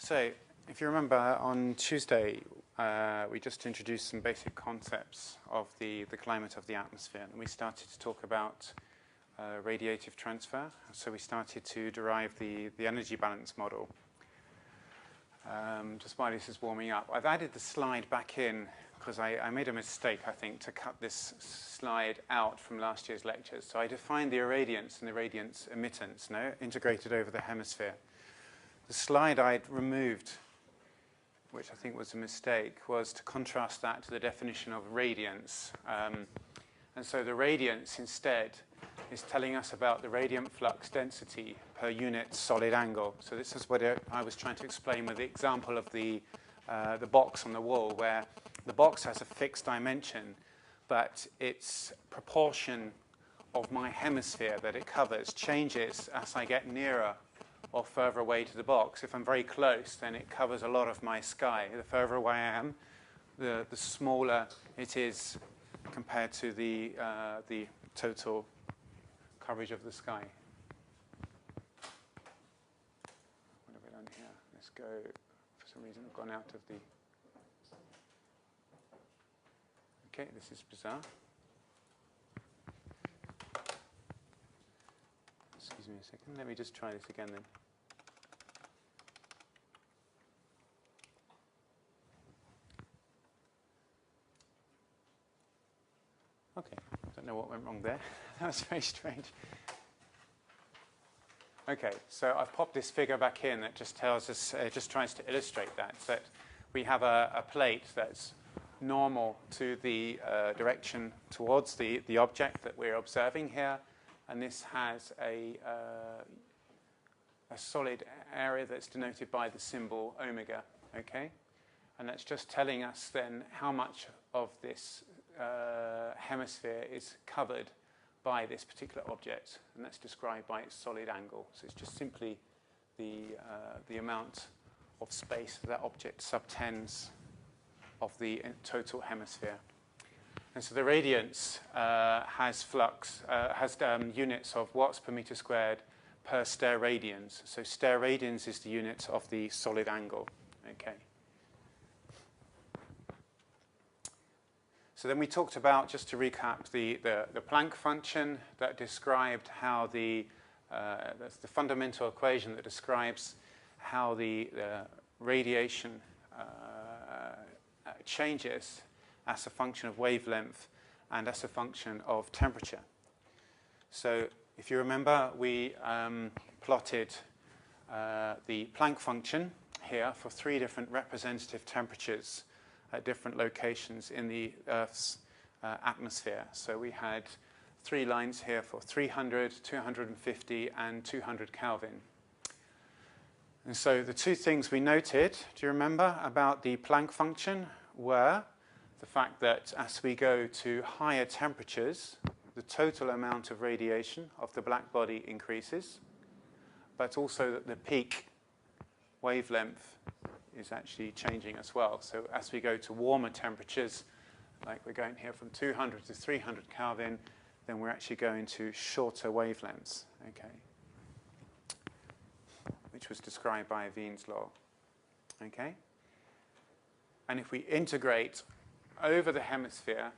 So, if you remember, on Tuesday, we just introduced some basic concepts of the climate of the atmosphere, and we started to talk about radiative transfer. So we started to derive the energy balance model. Just while this is warming up, I've added the slide back in because I made a mistake, I think, to cut this slide out from last year's lectures. So I defined the irradiance and the radiance emittance, integrated over the hemisphere. The slide I'd removed, which I think was a mistake, was to contrast that to the definition of radiance. And so the radiance instead is telling us about the radiant flux density per unit solid angle. So this is what I was trying to explain with the example of the box on the wall, where the box has a fixed dimension, but its proportion of my hemisphere that it covers changes as I get nearer or further away to the box. If I'm very close, then it covers a lot of my sky. The further away I am, the smaller it is compared to the total coverage of the sky. What have I done here? Let's go. For some reason, I've gone out of the... Okay, this is bizarre. Excuse me a second. Let me just try this again then. Okay, I don't know what went wrong there. That was very strange. Okay, so I've popped this figure back in that just tells us, just tries to illustrate that we have a plate that's normal to the direction towards the object that we're observing here. And this has a solid area that's denoted by the symbol omega, okay? And that's just telling us then how much of this hemisphere is covered by this particular object, and that's described by its solid angle. So it's just simply the amount of space that object subtends of the total hemisphere. And so the radiance has units of watts per meter squared per steradians. So steradians is the unit of the solid angle. Okay. So then we talked about, just to recap, the Planck function that described how that's the fundamental equation that describes how the radiation changes as a function of wavelength and as a function of temperature. So if you remember, we plotted the Planck function here for 3 different representative temperatures at different locations in the Earth's atmosphere. So we had 3 lines here for 300, 250, and 200 Kelvin. And so the 2 things we noted, do you remember, about the Planck function were the fact that as we go to higher temperatures, the total amount of radiation of the black body increases, but also that the peak wavelength is actually changing as well. So as we go to warmer temperatures, like we're going here from 200 to 300 Kelvin, then we're actually going to shorter wavelengths, okay, which was described by Wien's law, okay? And if we integrate over the hemisphere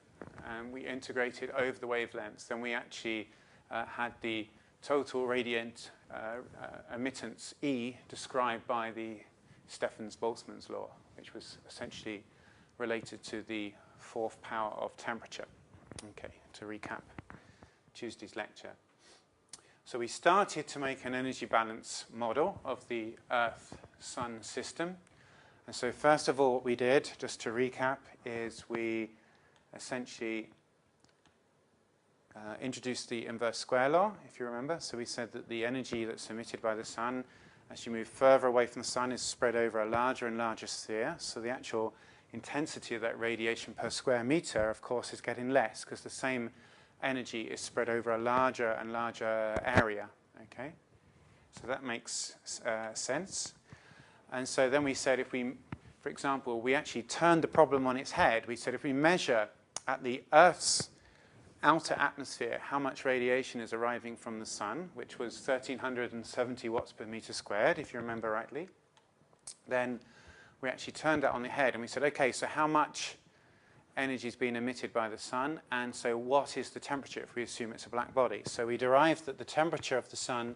and we integrate it over the wavelengths, then we actually had the total radiant emittance E described by the Stephens-Boltzmann's law, which was essentially related to the 4th power of temperature. Okay, to recap Tuesday's lecture. So we started to make an energy balance model of the Earth-Sun system. And so first of all, what we did, just to recap, is we essentially introduced the inverse square law, if you remember. So we said that the energy that's emitted by the sun, as you move further away from the sun, is spread over a larger and larger sphere. So the actual intensity of that radiation per square meter, of course, is getting less because the same energy is spread over a larger and larger area. Okay, so that makes sense. And so then we said if we, for example, we actually turned the problem on its head. We said if we measure at the Earth's outer atmosphere how much radiation is arriving from the sun, which was 1,370 watts per meter squared, if you remember rightly, then we actually turned that on the head and we said, okay, so how much energy is being emitted by the sun, and so what is the temperature if we assume it's a black body? So we derived that the temperature of the sun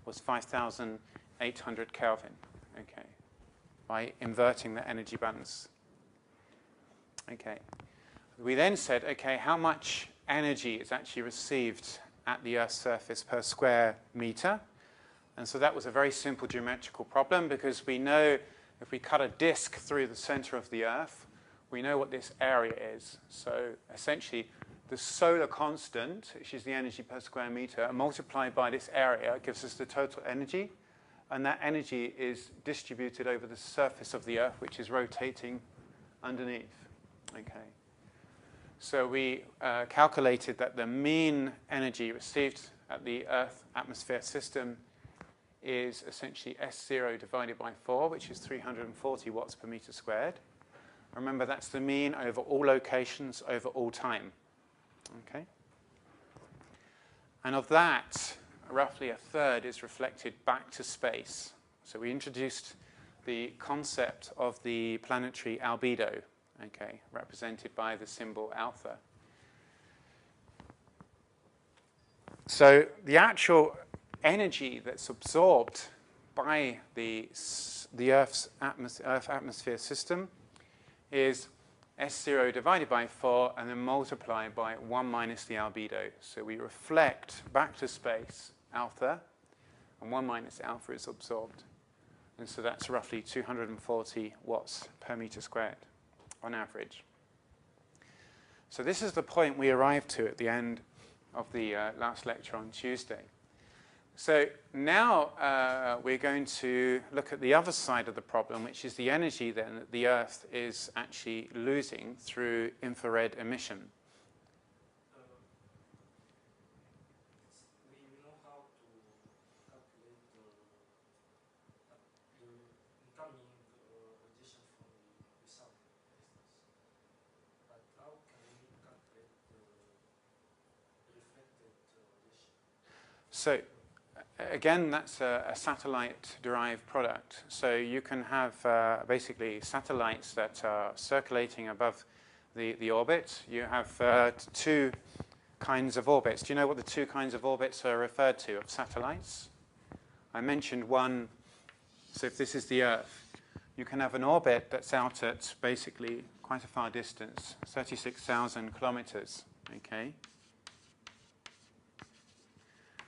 was 5,800 Kelvin, okay, by inverting the energy balance. Okay. We then said, okay, how much energy is actually received at the Earth's surface per square meter? And so that was a very simple geometrical problem, because we know if we cut a disk through the center of the Earth, we know what this area is. So essentially, the solar constant, which is the energy per square meter, multiplied by this area gives us the total energy. And that energy is distributed over the surface of the Earth, which is rotating underneath. Okay. So we calculated that the mean energy received at the Earth atmosphere system is essentially S0 divided by 4, which is 340 watts per meter squared. Remember, that's the mean over all locations over all time. Okay? And of that, roughly a third is reflected back to space. So we introduced the concept of the planetary albedo, okay, represented by the symbol alpha. So the actual energy that's absorbed by the Earth atmosphere system is S0 divided by 4 and then multiplied by 1 minus the albedo. So we reflect back to space alpha, and 1 minus alpha is absorbed. And so that's roughly 240 watts per meter squared on average. So this is the point we arrived to at the end of the last lecture on Tuesday. So now we're going to look at the other side of the problem, which is the energy then that the Earth is actually losing through infrared emission. We know how to calculate the incoming radiation from the sun, for instance. But how can we calculate the reflected radiation? So again, that's a satellite-derived product. So you can have basically satellites that are circulating above the orbit. You have two kinds of orbits. Do you know what the two kinds of orbits are referred to of satellites? I mentioned one. So if this is the Earth, you can have an orbit that's out at basically quite a far distance, 36,000 kilometers, okay?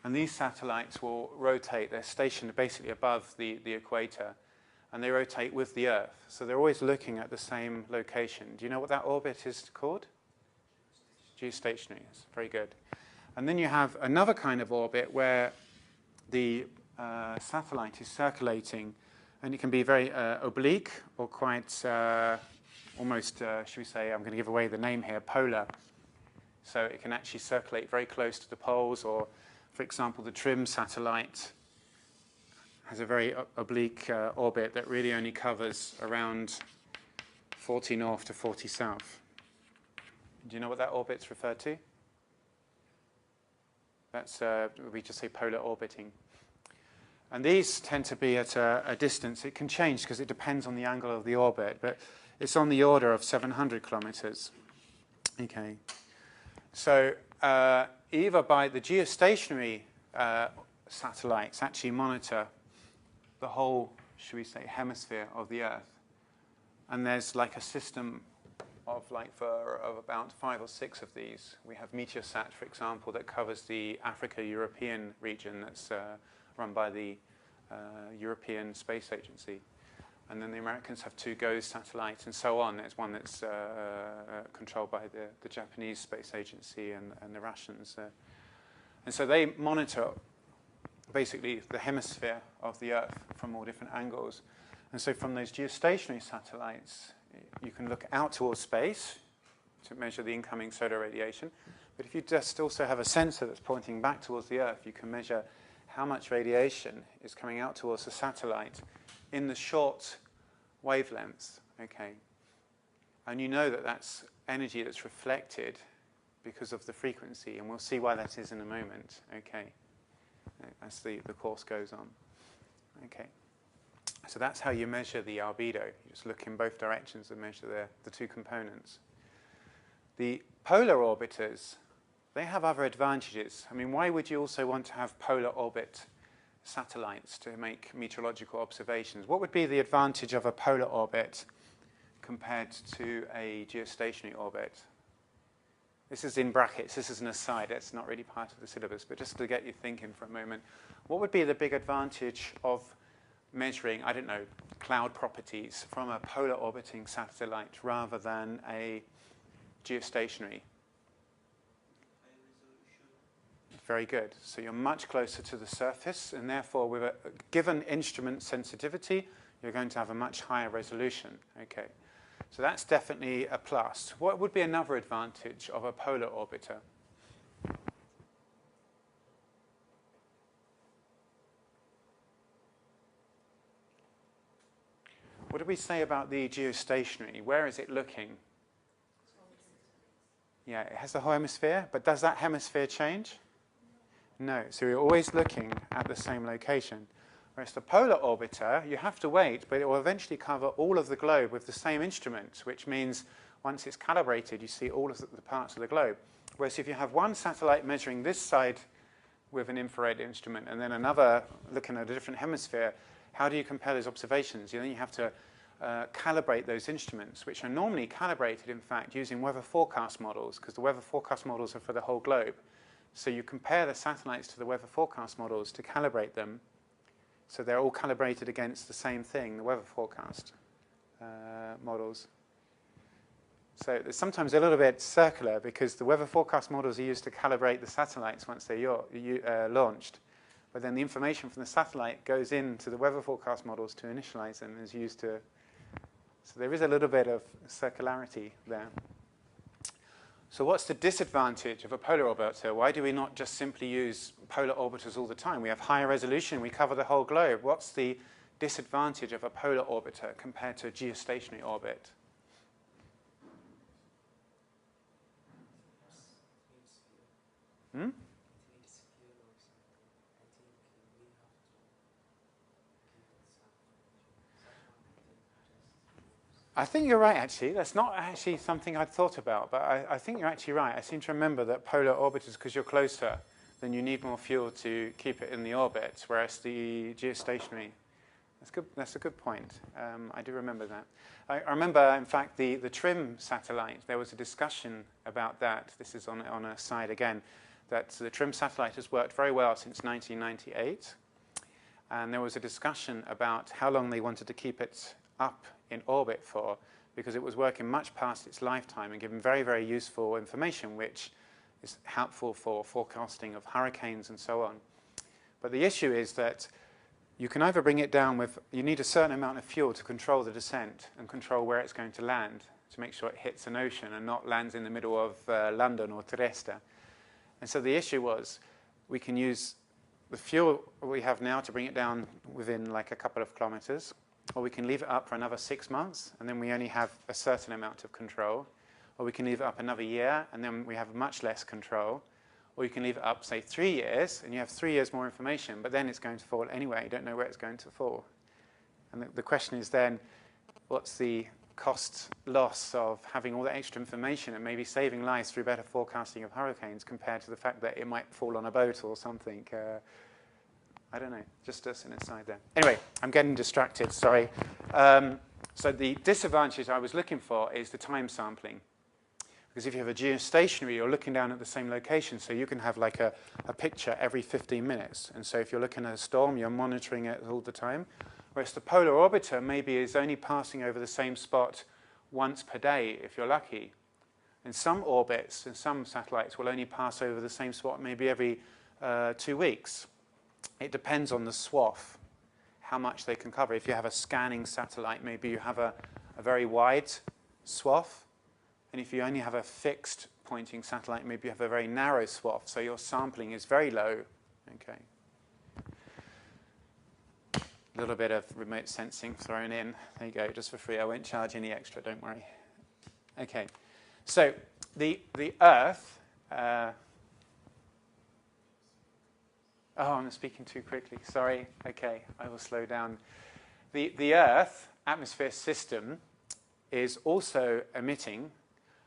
And these satellites will rotate. They're stationed basically above the equator, and they rotate with the Earth. So they're always looking at the same location. Do you know what that orbit is called? Geostationary. Yes, very good. And then you have another kind of orbit where the satellite is circulating, and it can be very oblique or quite almost, should we say, I'm going to give away the name here, polar. So it can actually circulate very close to the poles, or for example, the TRIM satellite has a very oblique orbit that really only covers around 40 north to 40 south. Do you know what that orbit's referred to? That's, we just say polar orbiting. And these tend to be at a distance. It can change because it depends on the angle of the orbit, but it's on the order of 700 kilometers. Okay. So either by the geostationary satellites actually monitor the whole, should we say, hemisphere of the Earth. And there's like a system of about 5 or 6 of these. We have Meteosat, for example, that covers the Africa-European region that's run by the European Space Agency. And then the Americans have 2 GOES satellites and so on. There's one that's controlled by the Japanese Space Agency and the Russians. And so they monitor basically the hemisphere of the Earth from all different angles. And so from those geostationary satellites, you can look out towards space to measure the incoming solar radiation. But if you just also have a sensor that's pointing back towards the Earth, you can measure how much radiation is coming out towards the satellite in the short wavelengths, okay? And you know that that's energy that's reflected because of the frequency, and we'll see why that is in a moment, okay, as the course goes on, okay. So that's how you measure the albedo. You just look in both directions and measure the two components. The polar orbiters, they have other advantages. I mean, why would you also want to have polar orbit satellites to make meteorological observations? What would be the advantage of a polar orbit compared to a geostationary orbit? This is in brackets. This is an aside. It's not really part of the syllabus, but just to get you thinking for a moment, what would be the big advantage of measuring, I don't know, cloud properties from a polar orbiting satellite rather than a geostationary? High resolution. Very good. So you're much closer to the surface, and therefore with a given instrument sensitivity, you're going to have a much higher resolution. Okay. So that's definitely a plus. What would be another advantage of a polar orbiter? What did we say about the geostationary? Where is it looking? Yeah, it has a whole hemisphere, but does that hemisphere change? No, so you're always looking at the same location. Whereas the polar orbiter, you have to wait, but it will eventually cover all of the globe with the same instrument, which means once it's calibrated, you see all of the parts of the globe. Whereas if you have one satellite measuring this side with an infrared instrument and then another looking at a different hemisphere, how do you compare those observations? Then you have to calibrate those instruments, which are normally calibrated, in fact, using weather forecast models, because the weather forecast models are for the whole globe. So you compare the satellites to the weather forecast models to calibrate them. So they're all calibrated against the same thing, the weather forecast models. So it's sometimes a little bit circular because the weather forecast models are used to calibrate the satellites once they're launched. But then the information from the satellite goes into the weather forecast models to initialize them and is used to... So there is a little bit of circularity there. So what's the disadvantage of a polar orbiter? Why do we not just simply use polar orbiters all the time? We have higher resolution, we cover the whole globe. What's the disadvantage of a polar orbiter compared to a geostationary orbit? Hmm? I think you're right, actually. That's not actually something I'd thought about, but I think you're actually right. I seem to remember that polar orbiters, because you're closer, then you need more fuel to keep it in the orbit, whereas the geostationary, that's a good point. I do remember that. I remember, in fact, the TRIM satellite, there was a discussion about that. This is on a side again, that the TRIM satellite has worked very well since 1998. And there was a discussion about how long they wanted to keep it up in orbit for, because it was working much past its lifetime and giving very, very useful information, which is helpful for forecasting of hurricanes and so on. But the issue is that you can either bring it down with, you need a certain amount of fuel to control the descent and control where it's going to land, to make sure it hits an ocean and not lands in the middle of London or Trieste. And so the issue was, we can use the fuel we have now to bring it down within like a couple of kilometers, or we can leave it up for another 6 months, and then we only have a certain amount of control. Or we can leave it up another year, and then we have much less control. Or you can leave it up, say, 3 years, and you have 3 years more information, but then it's going to fall anyway. You don't know where it's going to fall. And the question is then, what's the cost loss of having all that extra information and maybe saving lives through better forecasting of hurricanes compared to the fact that it might fall on a boat or something? I don't know, just an aside there. Anyway, I'm getting distracted, sorry. So the disadvantage I was looking for is the time sampling. Because if you have a geostationary, you're looking down at the same location, so you can have like a picture every 15 minutes. And so if you're looking at a storm, you're monitoring it all the time. Whereas the polar orbiter maybe is only passing over the same spot once per day, if you're lucky. And some orbits and some satellites will only pass over the same spot maybe every 2 weeks. It depends on the swath, how much they can cover. If you have a scanning satellite, maybe you have a very wide swath. And if you only have a fixed pointing satellite, maybe you have a very narrow swath. So your sampling is very low. Okay. A little bit of remote sensing thrown in. There you go, just for free. I won't charge any extra, don't worry. Okay. So the Earth... Oh, I'm speaking too quickly. Sorry. Okay, I will slow down. the Earth atmosphere system is also emitting.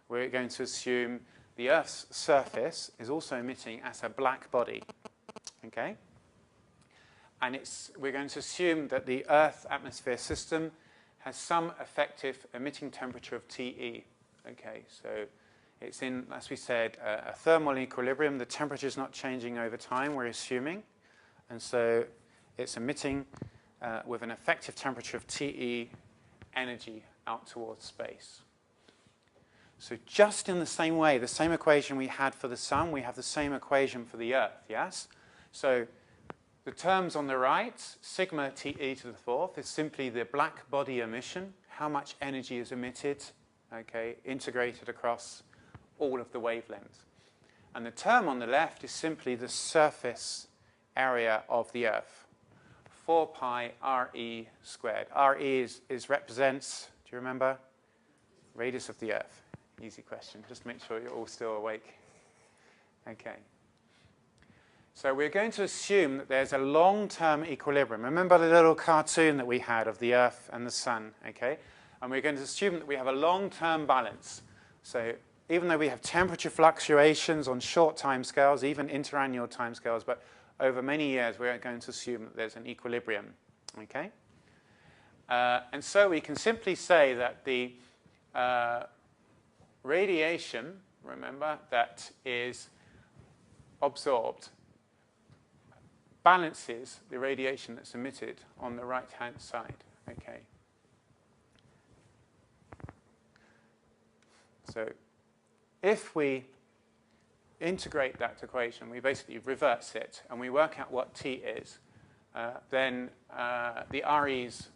We're going to assume the Earth's surface is also emitting as a black body. Okay? And we're going to assume that the Earth atmosphere system has some effective emitting temperature of TE. Okay, so it's in, as we said, a thermal equilibrium. The temperature is not changing over time, we're assuming. And so it's emitting with an effective temperature of TE energy out towards space. So just in the same way, the same equation we had for the Sun, we have the same equation for the Earth, yes? So the terms on the right, sigma TE to the fourth, is simply the black body emission, how much energy is emitted, okay, integrated across all of the wavelengths. And the term on the left is simply the surface area of the Earth, 4 pi RE squared. RE represents, do you remember? Radius of the Earth. Easy question. Just make sure you're all still awake. Okay. So we're going to assume that there's a long-term equilibrium. Remember the little cartoon that we had of the Earth and the Sun, okay? And we're going to assume that we have a long-term balance. So even though we have temperature fluctuations on short time scales, even interannual time scales, but over many years we're going to assume that there's an equilibrium, okay? And so we can simply say that the radiation, remember, that is absorbed balances the radiation that's emitted on the right-hand side, okay? So if we integrate that equation, we basically reverse it, and we work out what T is, then the REs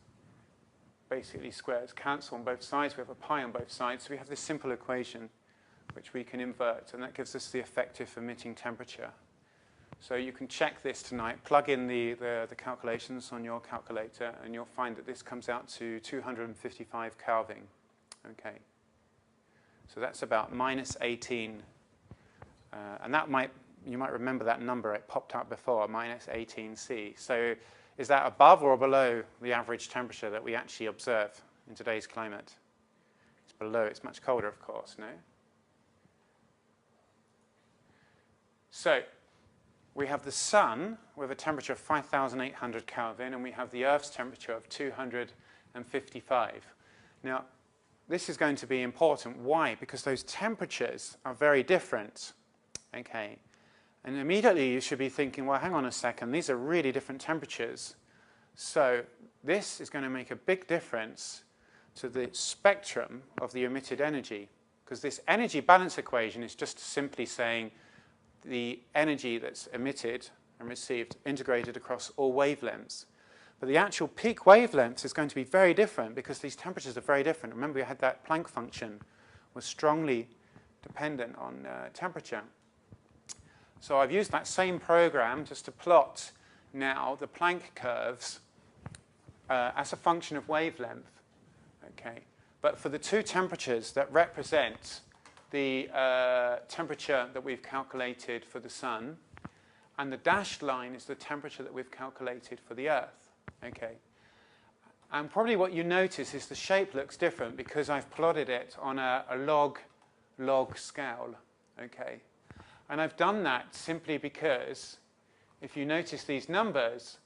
basically squares cancel on both sides. We have a pi on both sides, so we have this simple equation which we can invert, and that gives us the effective emitting temperature. So you can check this tonight, plug in the calculations on your calculator, and you'll find that this comes out to 255 Kelvin. Okay. So that's about minus 18. And that you might remember that number, it popped up before, minus 18 C. So is that above or below the average temperature that we actually observe in today's climate? It's below, it's much colder, of course, no? So we have the Sun with a temperature of 5,800 Kelvin, and we have the Earth's temperature of 255. Now, this is going to be important. Why? Because those temperatures are very different. Okay. And immediately you should be thinking, well, hang on a second, these are really different temperatures. So this is going to make a big difference to the spectrum of the emitted energy, because this energy balance equation is just simply saying the energy that's emitted and received integrated across all wavelengths. But the actual peak wavelength is going to be very different because these temperatures are very different. Remember, we had that Planck function was strongly dependent on temperature. So I've used that same program just to plot now the Planck curves as a function of wavelength. Okay. But for the two temperatures that represent the temperature that we've calculated for the Sun, and the dashed line is the temperature that we've calculated for the Earth. Okay. And probably what you notice is the shape looks different because I've plotted it on a log scale. Okay. And I've done that simply because if you notice these numbers,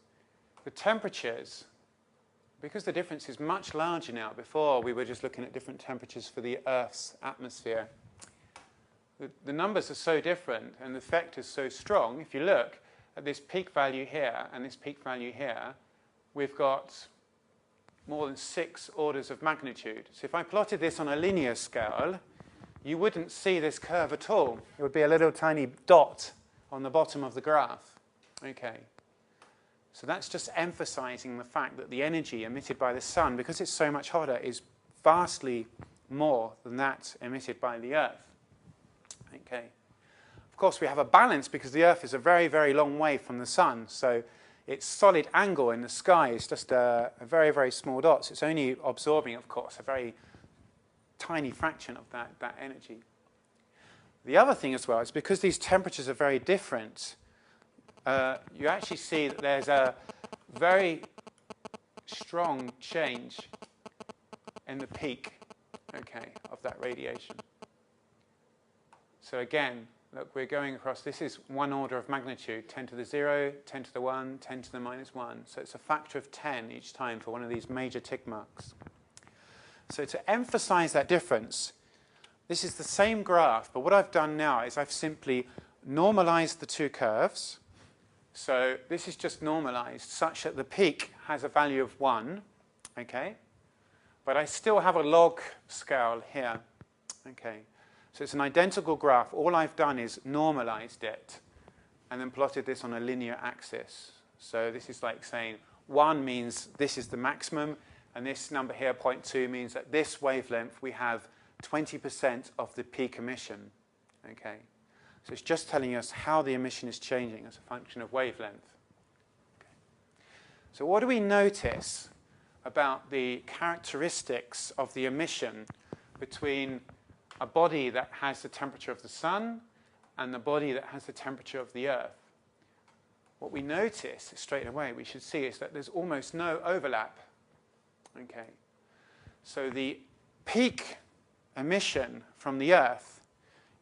the temperatures, because the difference is much larger now, before we were just looking at different temperatures for the Earth's atmosphere, the numbers are so different and the effect is so strong. If you look at this peak value here and this peak value here, we've got more than 6 orders of magnitude. So if I plotted this on a linear scale, you wouldn't see this curve at all. It would be a little tiny dot on the bottom of the graph. Okay. So that's just emphasizing the fact that the energy emitted by the Sun, because it's so much hotter, is vastly more than that emitted by the Earth. Okay. Of course, we have a balance because the Earth is a very, very long way from the Sun. So its solid angle in the sky is just a very, very small dot. So it's only absorbing, of course, a very tiny fraction of that energy. The other thing as well is because these temperatures are very different, you actually see that there's a very strong change in the peak, okay, of that radiation. So again, look, we're going across, this is one order of magnitude, 10 to the 0, 10 to the 1, 10 to the minus 1. So it's a factor of 10 each time for one of these major tick marks. So to emphasize that difference, this is the same graph, but what I've done now is I've simply normalized the two curves. So this is just normalized such that the peak has a value of 1, okay? But I still have a log scale here, okay? So it's an identical graph. All I've done is normalized it and then plotted this on a linear axis. So this is like saying 1 means this is the maximum, and this number here, 0.2, means that this wavelength we have 20% of the peak emission, okay? So it's just telling us how the emission is changing as a function of wavelength. Okay. So what do we notice about the characteristics of the emission between a body that has the temperature of the sun and the body that has the temperature of the Earth? What we notice straight away, we should see, is that there's almost no overlap. Okay. So the peak emission from the Earth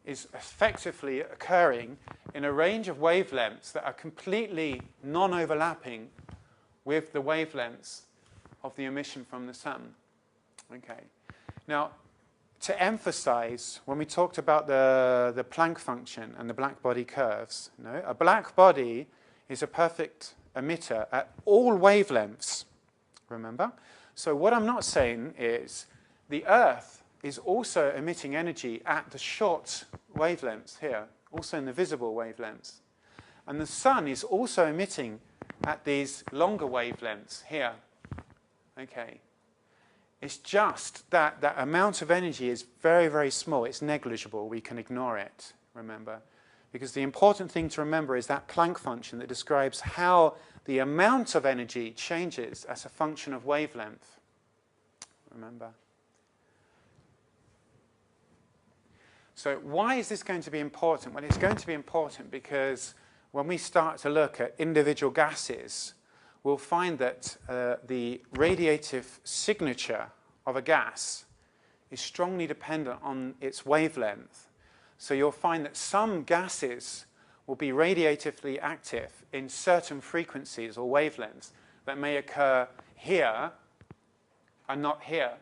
is effectively occurring in a range of wavelengths that are completely non-overlapping with the wavelengths of the emission from the sun. Okay. Now, to emphasize, when we talked about the Planck function and the black body curves, a black body is a perfect emitter at all wavelengths, remember? So what I'm not saying is the Earth is also emitting energy at the short wavelengths here, also in the visible wavelengths. And the sun is also emitting at these longer wavelengths here. Okay. It's just that that amount of energy is very, very small. It's negligible. We can ignore it, remember. Because the important thing to remember is that Planck function that describes how the amount of energy changes as a function of wavelength. Remember. So why is this going to be important? Well, it's going to be important because when we start to look at individual gases, we'll find that the radiative signature of a gas is strongly dependent on its wavelength. So you'll find that some gases will be radiatively active in certain frequencies or wavelengths that may occur here and not here,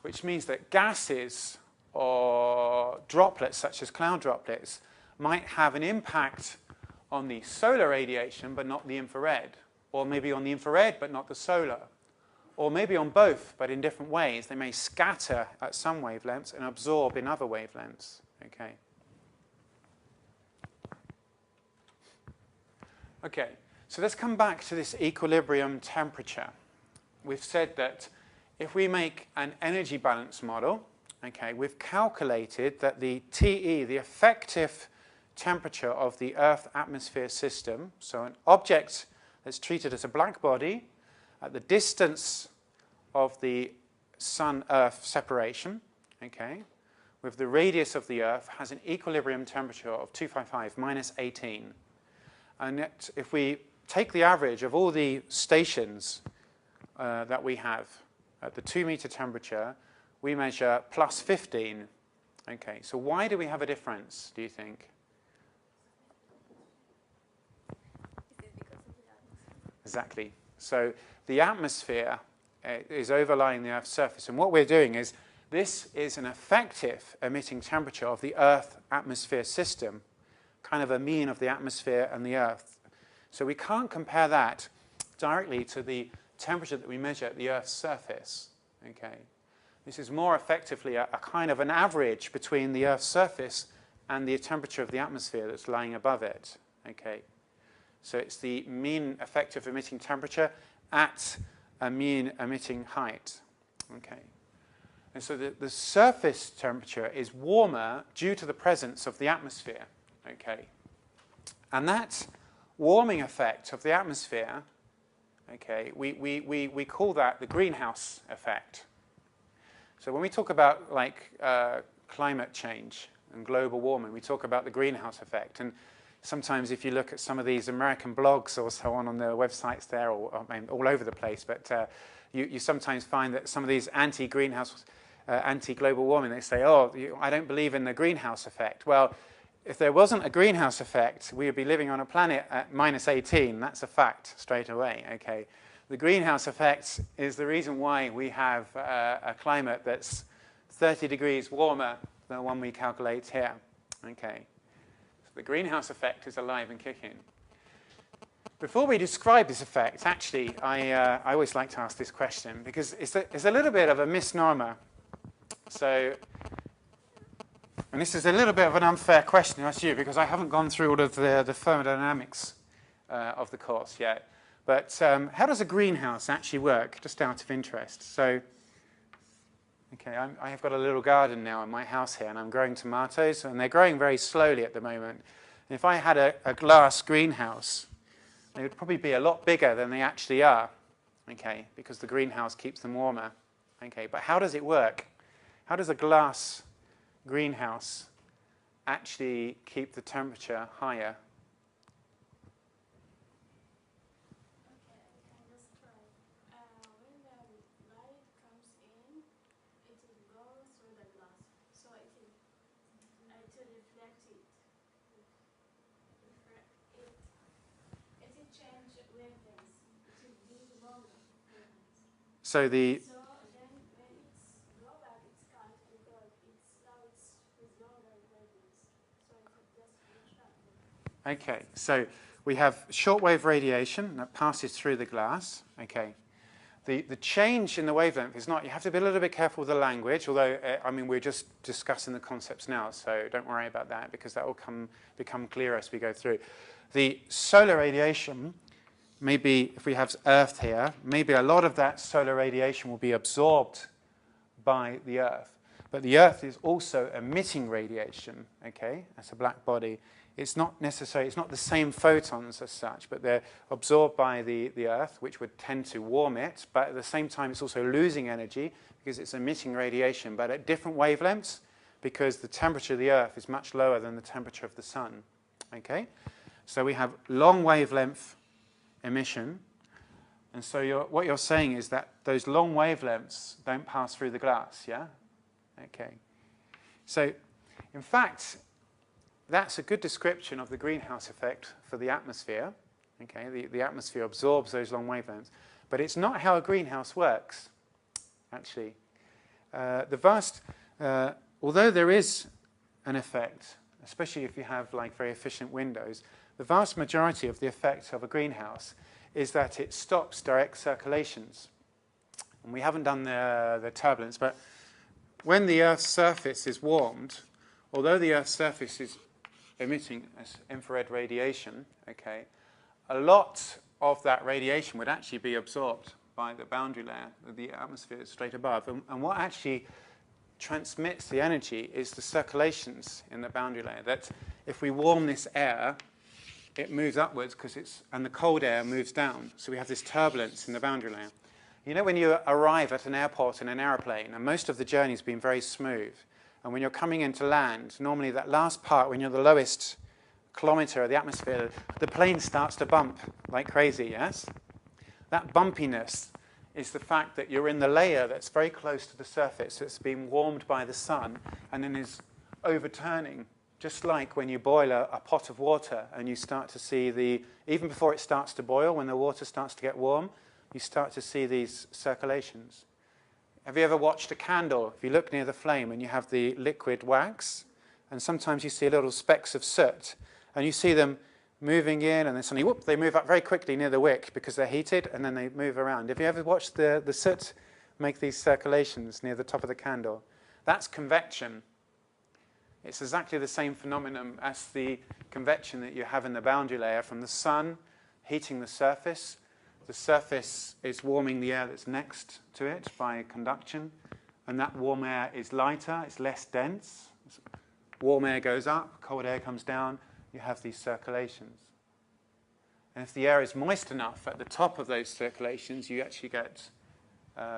which means that gases or droplets, such as cloud droplets, might have an impact on the solar radiation but not the infrared, or maybe on the infrared but not the solar, or maybe on both but in different ways. They may scatter at some wavelengths and absorb in other wavelengths. Okay. Okay, so let's come back to this equilibrium temperature. We've said that if we make an energy balance model, okay, we've calculated that the TE, the effective temperature of the Earth atmosphere system, so an object that's treated as a black body at the distance of the Sun-Earth separation, okay, with the radius of the Earth, has an equilibrium temperature of 255 minus 18. And yet, if we take the average of all the stations that we have at the 2-meter temperature, we measure plus 15. Okay, so why do we have a difference, do you think? Exactly. So the atmosphere is overlying the Earth's surface. And what we're doing is, this is an effective emitting temperature of the Earth atmosphere system, kind of a mean of the atmosphere and the Earth. So we can't compare that directly to the temperature that we measure at the Earth's surface. Okay. This is more effectively a kind of an average between the Earth's surface and the temperature of the atmosphere that's lying above it. Okay. So it's the mean effective emitting temperature at a mean emitting height. Okay. And so the surface temperature is warmer due to the presence of the atmosphere. Okay. And that warming effect of the atmosphere, okay, we call that the greenhouse effect. So when we talk about like climate change and global warming, we talk about the greenhouse effect. And sometimes if you look at some of these American blogs or so on their websites there, or I mean, all over the place, but you sometimes find that some of these anti-greenhouse, anti-global warming, they say, oh, I don't believe in the greenhouse effect. Well, if there wasn't a greenhouse effect, we would be living on a planet at -18. That's a fact straight away, okay? The greenhouse effect is the reason why we have a climate that's 30 degrees warmer than the one we calculate here, okay? So the greenhouse effect is alive and kicking. Before we describe this effect, actually, I always like to ask this question because it's a little bit of a misnomer. So, and this is a little bit of an unfair question to ask you because I haven't gone through all of the thermodynamics of the course yet. But how does a greenhouse actually work, just out of interest? So, okay, I have got a little garden now in my house here, and I'm growing tomatoes, and they're growing very slowly at the moment. And if I had a glass greenhouse, they would probably be a lot bigger than they actually are, okay, because the greenhouse keeps them warmer. Okay, but how does it work? How does a glass greenhouse actually keep the temperature higher? So the then when it's global, it's cut because it's with longer wavelengths. So it just refracted. okay, so we have shortwave radiation that passes through the glass. Okay, the change in the wavelength is not. You have to be a little bit careful with the language. Although I mean we're just discussing the concepts now, so don't worry about that because that will become clearer as we go through. The solar radiation. Maybe if we have Earth here, maybe a lot of that solar radiation will be absorbed by the Earth. But the Earth is also emitting radiation, okay, as a black body. It's not necessarily, it's not the same photons as such, but they're absorbed by the Earth, which would tend to warm it. But at the same time, it's also losing energy because it's emitting radiation, but at different wavelengths because the temperature of the Earth is much lower than the temperature of the Sun, okay? So we have long wavelength emission, and so what you're saying is that those long wavelengths don't pass through the glass, yeah? Okay. So, in fact, that's a good description of the greenhouse effect for the atmosphere. Okay, the atmosphere absorbs those long wavelengths, but it's not how a greenhouse works, actually. Although there is an effect, especially if you have like very efficient windows, the vast majority of the effect of a greenhouse is that it stops direct circulations. And we haven't done the turbulence, but when the Earth's surface is warmed, although the Earth's surface is emitting infrared radiation, okay, a lot of that radiation would actually be absorbed by the boundary layer of the atmosphere straight above. And what actually transmits the energy is the circulations in the boundary layer. That if we warm this air, it moves upwards and the cold air moves down. So we have this turbulence in the boundary layer. You know when you arrive at an airport in an aeroplane, and most of the journey's been very smooth, and when you're coming into land, normally that last part, when you're the lowest kilometer of the atmosphere, the plane starts to bump like crazy, yes? That bumpiness is the fact that you're in the layer that's very close to the surface, that's been warmed by the sun, and then is overturning. Just like when you boil a pot of water and you start to see even before it starts to boil, when the water starts to get warm, you start to see these circulations. Have you ever watched a candle? If you look near the flame and you have the liquid wax, and sometimes you see little specks of soot, and you see them moving in, and then suddenly, whoop, they move up very quickly near the wick because they're heated, and then they move around. Have you ever watched the soot make these circulations near the top of the candle? That's convection. It's exactly the same phenomenon as the convection that you have in the boundary layer from the sun heating the surface. The surface is warming the air that's next to it by conduction, and that warm air is lighter, it's less dense. Warm air goes up, cold air comes down, you have these circulations. And if the air is moist enough at the top of those circulations, you actually get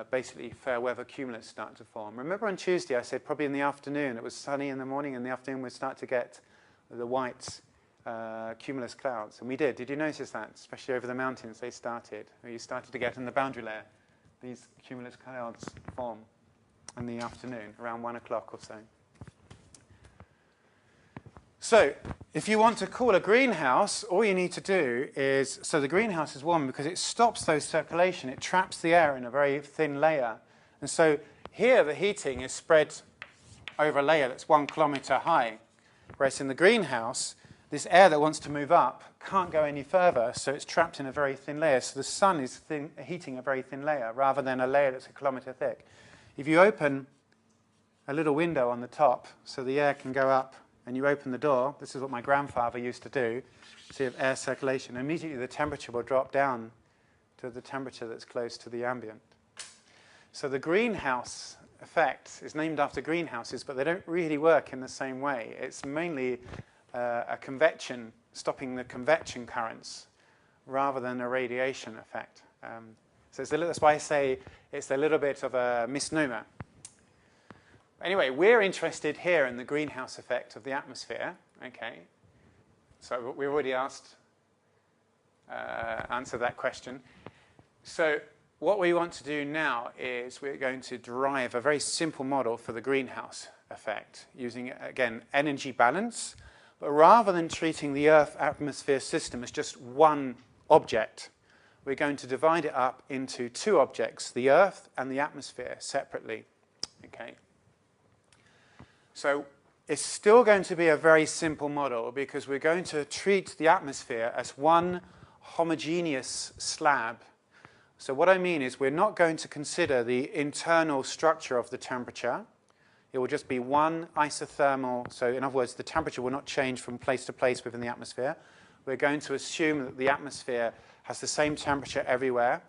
basically fair weather cumulus start to form. Remember on Tuesday I said probably in the afternoon, it was sunny in the morning, in the afternoon we'd start to get the white cumulus clouds. And we did. Did you notice that? Especially over the mountains, they started. You started to get in the boundary layer. These cumulus clouds form in the afternoon, around 1 o'clock or so. So, if you want to cool a greenhouse, all you need to do is, so the greenhouse is warm because it stops those circulation. It traps the air in a very thin layer. And so here the heating is spread over a layer that's 1 kilometer high. Whereas in the greenhouse, this air that wants to move up can't go any further, so it's trapped in a very thin layer. So the sun is heating a very thin layer rather than a layer that's a kilometer thick. If you open a little window on the top so the air can go up, and you open the door, this is what my grandfather used to do, so you have air circulation, immediately the temperature will drop down to the temperature that's close to the ambient. So the greenhouse effect is named after greenhouses, but they don't really work in the same way. It's mainly a convection, stopping the convection currents, rather than a radiation effect. So that's why I say it's a little bit of a misnomer. Anyway, we're interested here in the greenhouse effect of the atmosphere. Okay, so we've already answered that question. So what we want to do now is we're going to derive a very simple model for the greenhouse effect using, again, energy balance. But rather than treating the Earth-atmosphere system as just one object, we're going to divide it up into 2 objects, the Earth and the atmosphere, separately. Okay. So it's still going to be a very simple model because we're going to treat the atmosphere as one homogeneous slab. So what I mean is we're not going to consider the internal structure of the temperature. It will just be one isothermal, so in other words, the temperature will not change from place to place within the atmosphere. We're going to assume that the atmosphere has the same temperature everywhere.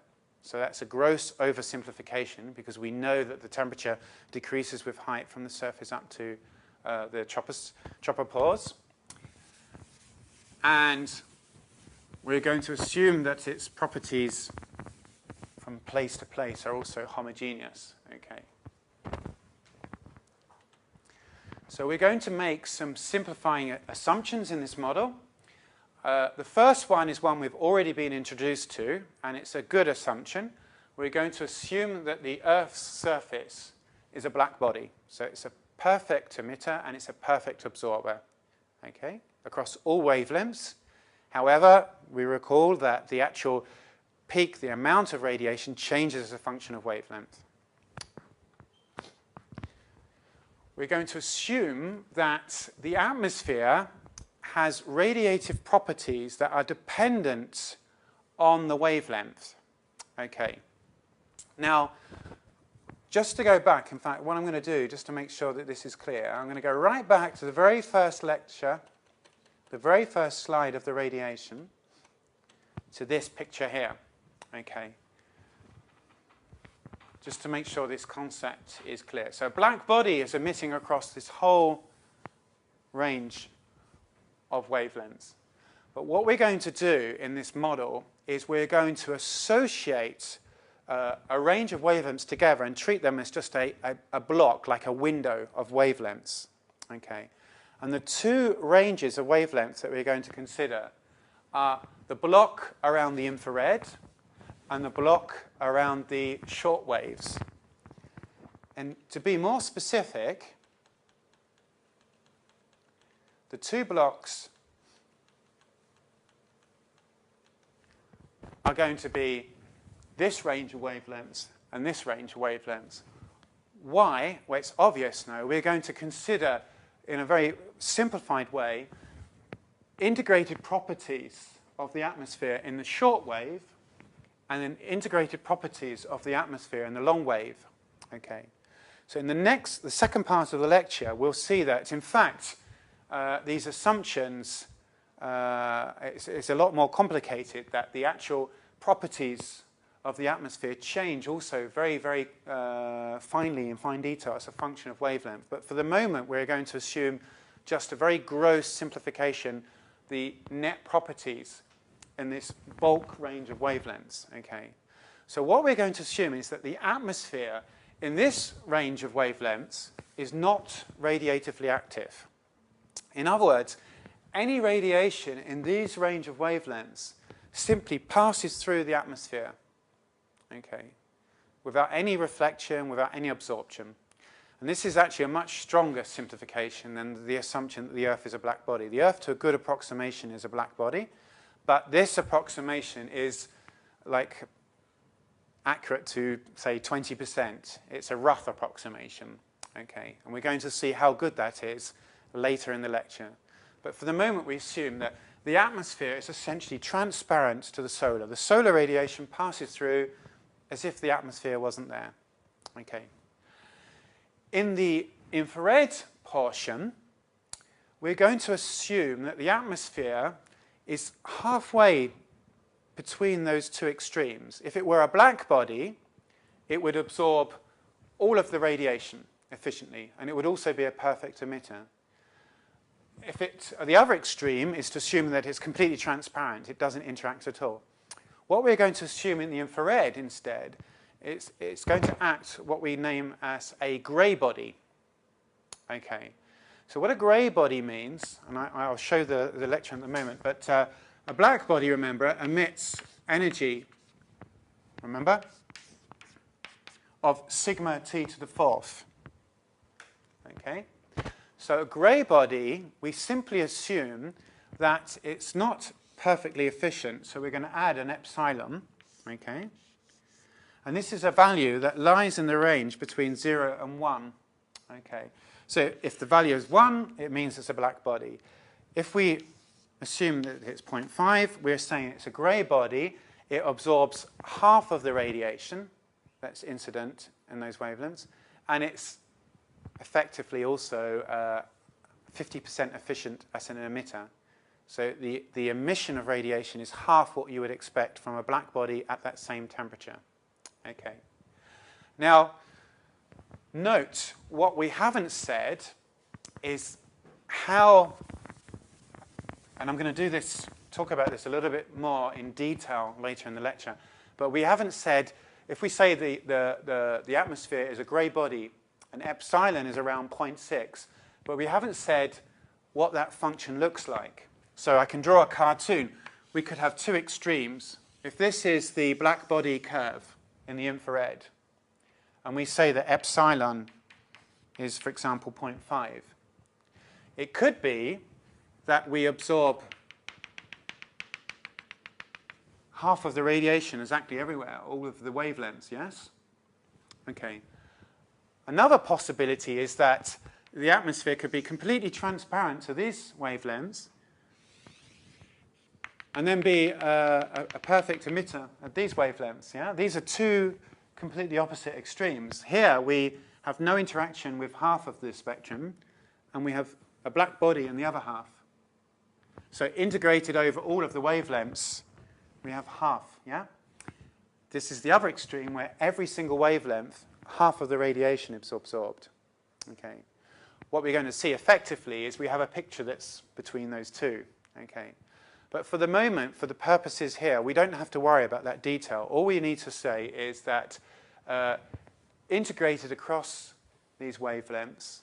So that's a gross oversimplification because we know that the temperature decreases with height from the surface up to the tropopause. And we're going to assume that its properties from place to place are also homogeneous. Okay. So we're going to make some simplifying assumptions in this model. The first one is one we've already been introduced to, and it's a good assumption. We're going to assume that the Earth's surface is a black body. So it's a perfect emitter and it's a perfect absorber, okay, across all wavelengths. However, we recall that the actual peak, the amount of radiation, changes as a function of wavelength. We're going to assume that the atmosphere has radiative properties that are dependent on the wavelength. Okay. Now, just to go back, in fact, what I'm going to do, just to make sure that this is clear, I'm going to go right back to the very first lecture, the very first slide of the radiation, to this picture here. Okay. Just to make sure this concept is clear. So a black body is emitting across this whole range of wavelengths. But what we're going to do in this model is we're going to associate a range of wavelengths together and treat them as just a block, like a window of wavelengths. Okay. And the 2 ranges of wavelengths that we're going to consider are the block around the infrared and the block around the short waves. And to be more specific, the 2 blocks are going to be this range of wavelengths and this range of wavelengths. Why? Well, it's obvious now. We're going to consider, in a very simplified way, integrated properties of the atmosphere in the short wave and then integrated properties of the atmosphere in the long wave. Okay. So in the second part of the lecture, we'll see that, in fact, these assumptions, it's a lot more complicated, that the actual properties of the atmosphere change also very, very finely, in fine detail, as a function of wavelength. But for the moment, we're going to assume just a very gross simplification, the net properties in this bulk range of wavelengths. Okay. So what we're going to assume is that the atmosphere in this range of wavelengths is not radiatively active. In other words, any radiation in these range of wavelengths simply passes through the atmosphere, okay, without any reflection, without any absorption. And this is actually a much stronger simplification than the assumption that the Earth is a black body. The Earth, to a good approximation, is a black body, but this approximation is like accurate to, say, 20%. It's a rough approximation, okay? And we're going to see how good that is later in the lecture. But for the moment, we assume that the atmosphere is essentially transparent to the solar. The solar radiation passes through as if the atmosphere wasn't there, okay? In the infrared portion, we're going to assume that the atmosphere is halfway between those two extremes. If it were a black body, it would absorb all of the radiation efficiently, and it would also be a perfect emitter. If the other extreme is to assume that it's completely transparent, it doesn't interact at all. What we're going to assume in the infrared instead, it's going to act what we name as a grey body. Okay, so what a grey body means, and I'll show the lecture in a moment, but a black body, remember, emits energy, remember, of sigma t to the fourth. Okay? So a grey body, we simply assume that it's not perfectly efficient, so we're going to add an epsilon, okay? And this is a value that lies in the range between 0 and 1, okay? So if the value is 1, it means it's a black body. If we assume that it's 0.5, we're saying it's a grey body. It absorbs half of the radiation that's incident in those wavelengths, and it's effectively also 50% efficient as an emitter. So the emission of radiation is half what you would expect from a black body at that same temperature. Okay. Now, note what we haven't said is how, and I'm going to do this, talk about this a little bit more in detail later in the lecture, but we haven't said, if we say the atmosphere is a grey body and epsilon is around 0.6, but we haven't said what that function looks like. So I can draw a cartoon. We could have two extremes. If this is the black body curve in the infrared, and we say that epsilon is, for example, 0.5, it could be that we absorb half of the radiation exactly everywhere, all of the wavelengths, yes? Okay. Another possibility is that the atmosphere could be completely transparent to these wavelengths and then be a perfect emitter at these wavelengths. Yeah? These are two completely opposite extremes. Here we have no interaction with half of the spectrum, and we have a black body in the other half. So integrated over all of the wavelengths, we have half. Yeah? This is the other extreme where every single wavelength, half of the radiation is absorbed. Okay. What we're going to see effectively is we have a picture that's between those two. Okay. But for the moment, for the purposes here, we don't have to worry about that detail. All we need to say is that integrated across these wavelengths,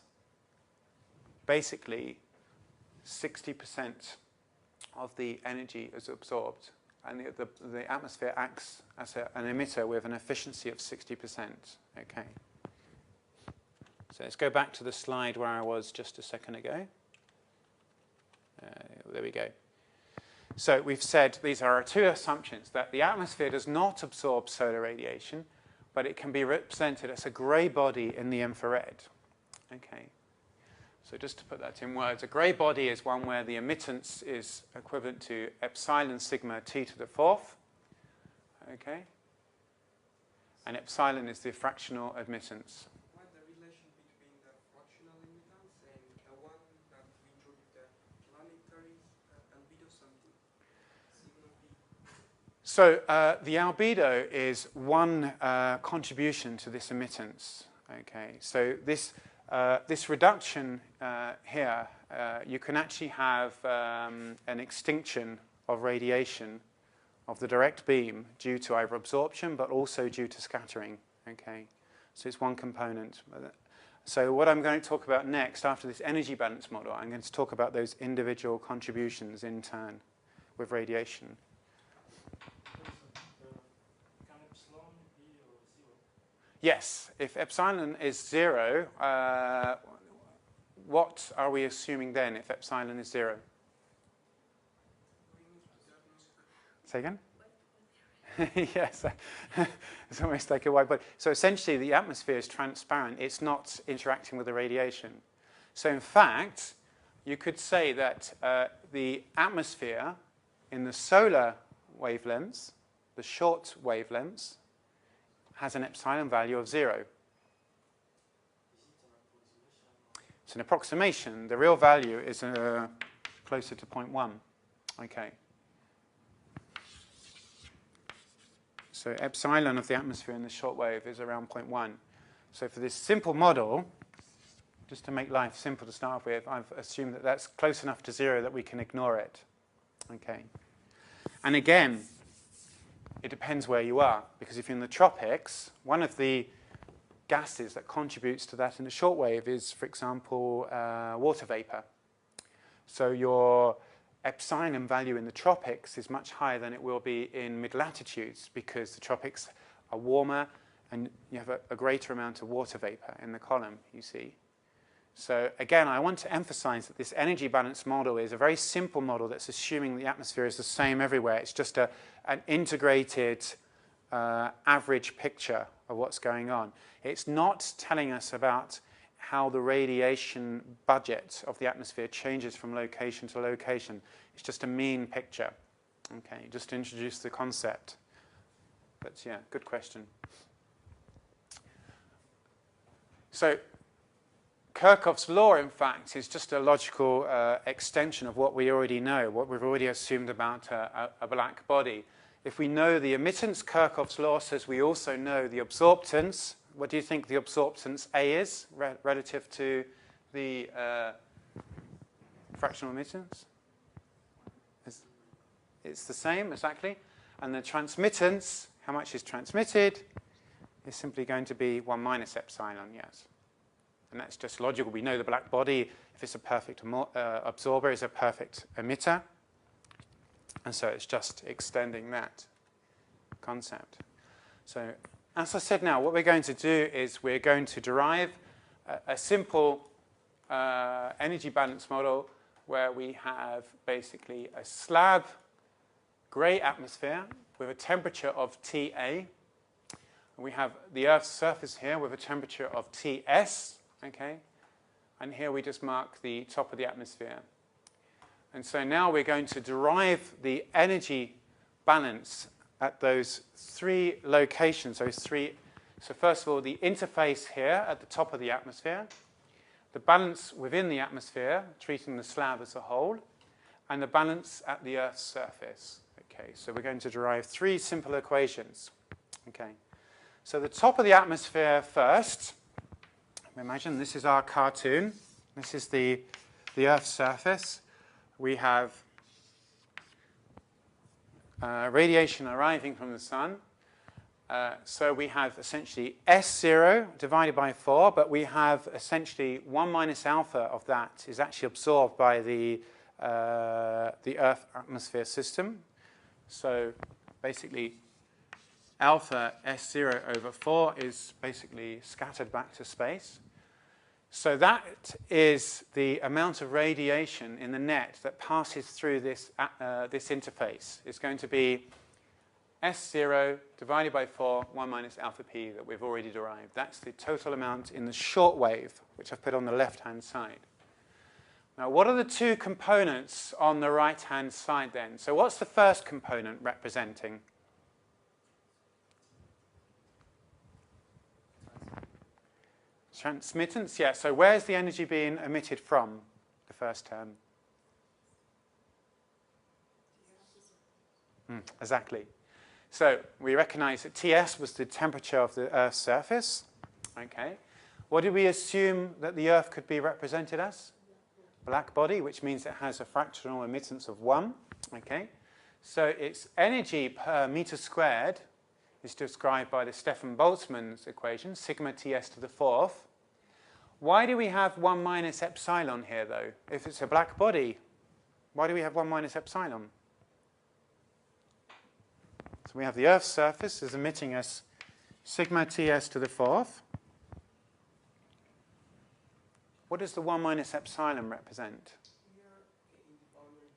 basically 60% of the energy is absorbed. And the atmosphere acts as an emitter with an efficiency of 60%. Okay. So let's go back to the slide where I was just a second ago. There we go. So we've said these are our two assumptions, that the atmosphere does not absorb solar radiation, but it can be represented as a grey body in the infrared. Okay. So just to put that in words, a grey body is one where the emittance is equivalent to epsilon sigma t to the fourth. Okay. And epsilon is the fractional admittance. What's the relation between the fractional emittance and the one that we drew with the planetary albedo something? Sigma b. So the albedo is one contribution to this emittance. Okay. So this reduction here, you can actually have an extinction of radiation of the direct beam due to either absorption but also due to scattering. Okay, so it's one component. So what I'm going to talk about next, after this energy balance model, I'm going to talk about those individual contributions in turn with radiation. Can epsilon be 0? Yes, if epsilon is 0, what are we assuming then if epsilon is 0? Say again? Yes, it's almost like a whiteboard. So essentially the atmosphere is transparent. It's not interacting with the radiation. So in fact, you could say that the atmosphere in the solar wavelengths, the short wavelengths, has an epsilon value of 0. It's an approximation. The real value is closer to 0.1. Okay. So epsilon of the atmosphere in the shortwave is around 0.1. So for this simple model, just to make life simple to start with, I've assumed that that's close enough to 0 that we can ignore it. Okay. And again, it depends where you are, because if you're in the tropics, one of the gases that contributes to that in the shortwave is, for example, water vapor. So your epsilon value in the tropics is much higher than it will be in mid-latitudes, because the tropics are warmer and you have a greater amount of water vapor in the column, you see. So again, I want to emphasize that this energy balance model is a very simple model that's assuming the atmosphere is the same everywhere. It's just an integrated average picture of what's going on. It's not telling us about how the radiation budget of the atmosphere changes from location to location. It's just a mean picture. Okay, just to introduce the concept. But yeah, good question. So Kirchhoff's law, in fact, is just a logical extension of what we already know, what we've already assumed about a black body. If we know the emittance, Kirchhoff's law says we also know the absorptance. What do you think the absorptance A is relative to the fractional emittance? It's the same, exactly. And the transmittance, how much is transmitted, is simply going to be 1 minus epsilon, yes. And that's just logical. We know the black body, if it's a perfect absorber, is a perfect emitter. And so it's just extending that concept. So as I said now, what we're going to do is we're going to derive a simple energy balance model where we have basically a slab grey atmosphere with a temperature of TA. And we have the Earth's surface here with a temperature of TS. Okay? And here we just mark the top of the atmosphere. And so now we're going to derive the energy balance at those 3 locations, those 3. So first of all, the interface here at the top of the atmosphere, the balance within the atmosphere, treating the slab as a whole, and the balance at the Earth's surface. Okay, so we're going to derive 3 simple equations. Okay, so the top of the atmosphere first. Imagine this is our cartoon. This is the Earth's surface. We have radiation arriving from the sun. So we have essentially S0 divided by 4, but we have essentially 1 minus alpha of that is actually absorbed by the Earth atmosphere system. So basically alpha S0 over 4 is basically scattered back to space. So that is the amount of radiation in the net that passes through this interface. It's going to be S0 divided by 4, 1 minus alpha p that we've already derived. That's the total amount in the short wave, which I've put on the left-hand side. Now, what are the 2 components on the right-hand side then? So what's the first component representing? Transmittance, yeah. So where's the energy being emitted from, the first term? Exactly. So we recognize that Ts was the temperature of the Earth's surface. Okay. What did we assume that the Earth could be represented as? Black body, which means it has a fractional emittance of 1. Okay. So its energy per meter squared is described by the Stefan-Boltzmann's equation, sigma Ts to the 4th. Why do we have 1 minus epsilon here, though? If it's a black body, why do we have 1 minus epsilon? So we have the Earth's surface is emitting us sigma Ts to the 4th. What does the 1 minus epsilon represent? We are in the boundary,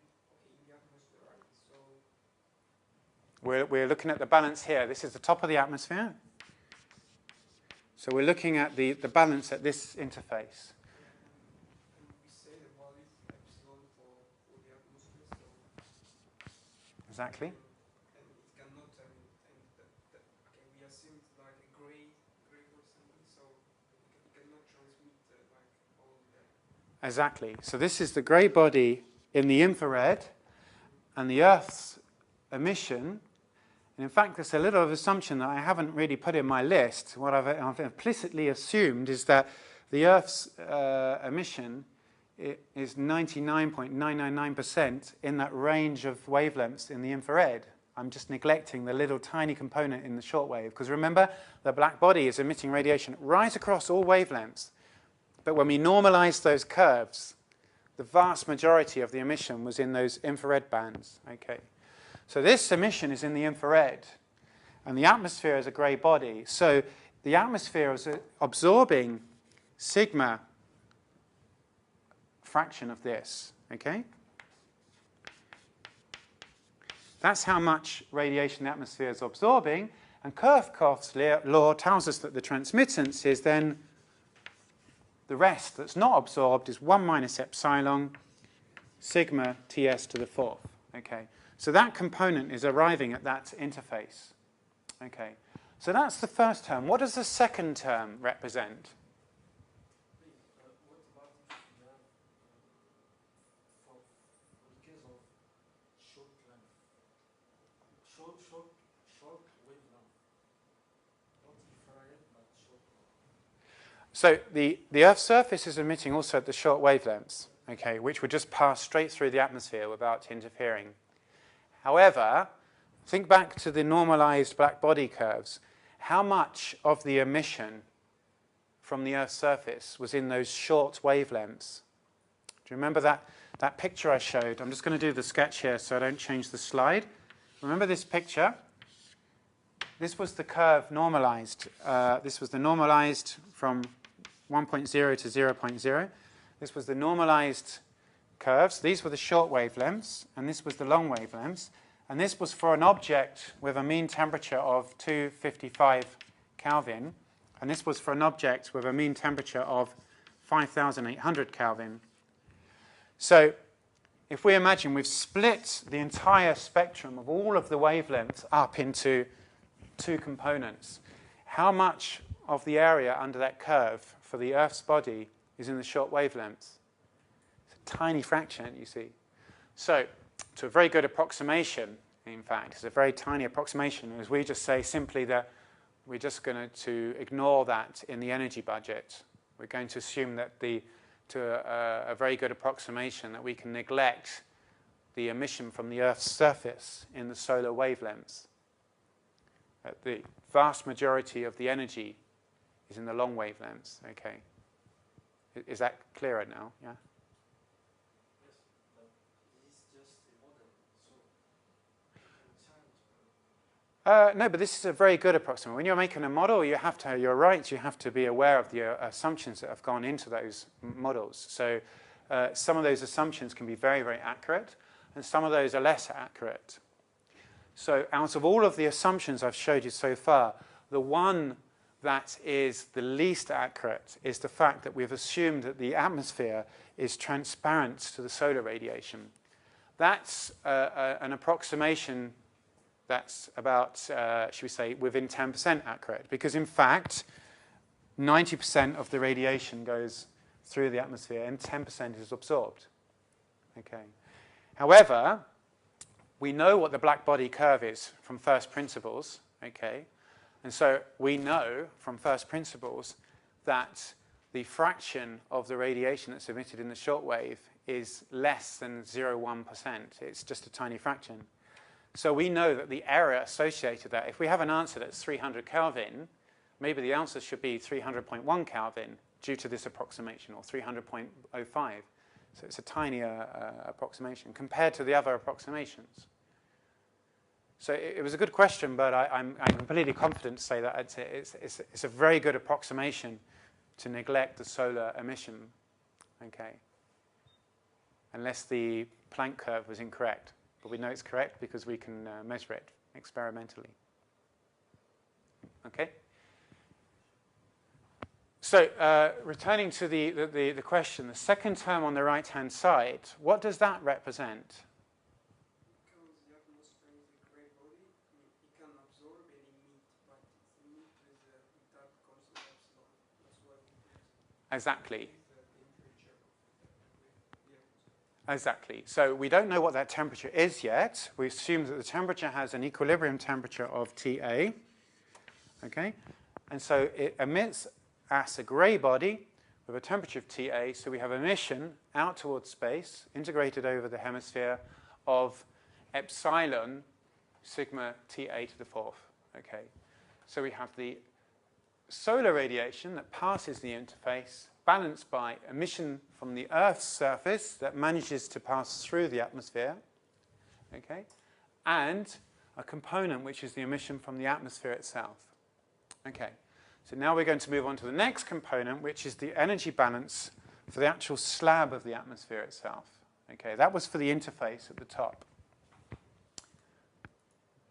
in the atmosphere, right? So We're looking at the balance here. This is the top of the atmosphere. So we're looking at the balance at this interface. and we say the value is epsilon for the atmosphere, so Exactly. and it cannot. I mean, okay, we assume it's like a gray or something, so it cannot transmit like all the. Exactly. So this is the grey body in the infrared, and the Earth's emission. And in fact, there's a little assumption that I haven't really put in my list. What I've implicitly assumed is that the Earth's emission is 99.999% in that range of wavelengths in the infrared. I'm just neglecting the little tiny component in the shortwave. Because remember, the black body is emitting radiation right across all wavelengths. But when we normalized those curves, the vast majority of the emission was in those infrared bands. Okay. So this emission is in the infrared, and the atmosphere is a grey body. So the atmosphere is absorbing sigma fraction of this. Okay? That's how much radiation the atmosphere is absorbing, and Kirchhoff's law tells us that the transmittance is then the rest that's not absorbed is 1 minus epsilon sigma Ts to the 4th. Okay? So that component is arriving at that interface. Okay. So that's the first term. What does the second term represent? What about if you have, for the case of short length, short wavelength, not infrared, but short length. So the Earth's surface is emitting also at the short wavelengths, okay, which would just pass straight through the atmosphere without interfering. However, think back to the normalized black body curves. How much of the emission from the Earth's surface was in those short wavelengths? Do you remember that picture I showed? I'm just going to do the sketch here so I don't change the slide. Remember this picture? This was the curve normalized. This was the normalized from 1.0 to 0.0. This was the normalized curves. These were the short wavelengths, and this was the long wavelengths. And this was for an object with a mean temperature of 255 Kelvin. And this was for an object with a mean temperature of 5,800 Kelvin. So if we imagine we've split the entire spectrum of all of the wavelengths up into two components, how much of the area under that curve for the Earth's body is in the short wavelengths? Tiny fraction, you see. So, to a very good approximation, in fact, it's a very tiny approximation, as we just say simply that we're just going to ignore that in the energy budget. We're going to assume that a very good approximation that we can neglect the emission from the Earth's surface in the solar wavelengths. The vast majority of the energy is in the long wavelengths. Okay. Is that clearer now? Yeah. No, but this is a very good approximation. When you're making a model, you have to, you're right, you have to be aware of the assumptions that have gone into those models. So some of those assumptions can be very, very accurate, and some of those are less accurate. So out of all of the assumptions I've showed you so far, the one that is the least accurate is the fact that we've assumed that the atmosphere is transparent to the solar radiation. That's an approximation that's about, should we say, within 10% accurate. Because in fact, 90% of the radiation goes through the atmosphere and 10% is absorbed. Okay. However, we know what the black body curve is from first principles. Okay. And so we know from first principles that the fraction of the radiation that's emitted in the shortwave is less than 0.1%. It's just a tiny fraction. So we know that the error associated with that, if we have an answer that's 300 Kelvin, maybe the answer should be 300.1 Kelvin, due to this approximation, or 300.05. So it's a tinier approximation compared to the other approximations. So it was a good question, but I'm completely confident to say that it's a very good approximation to neglect the solar emission, okay, unless the Planck curve was incorrect. But we know it's correct because we can measure it experimentally. Okay? So returning to the question, the second term on the right-hand side, what does that represent? Because the atmosphere is a gray body, it can absorb and emit, but it's emit with that constant epsilon. That's why we put Exactly. the temperature of the atmosphere. Exactly. So we don't know what that temperature is yet. We assume that the temperature has an equilibrium temperature of TA. Okay? And so it emits as a grey body with a temperature of TA. So we have emission out towards space, integrated over the hemisphere, of epsilon sigma TA to the fourth. Okay? So we have the solar radiation that passes the interface, balanced by emission from the Earth's surface that manages to pass through the atmosphere, okay, and a component which is the emission from the atmosphere itself. Okay, so now we're going to move on to the next component, which is the energy balance for the actual slab of the atmosphere itself. Okay, that was for the interface at the top.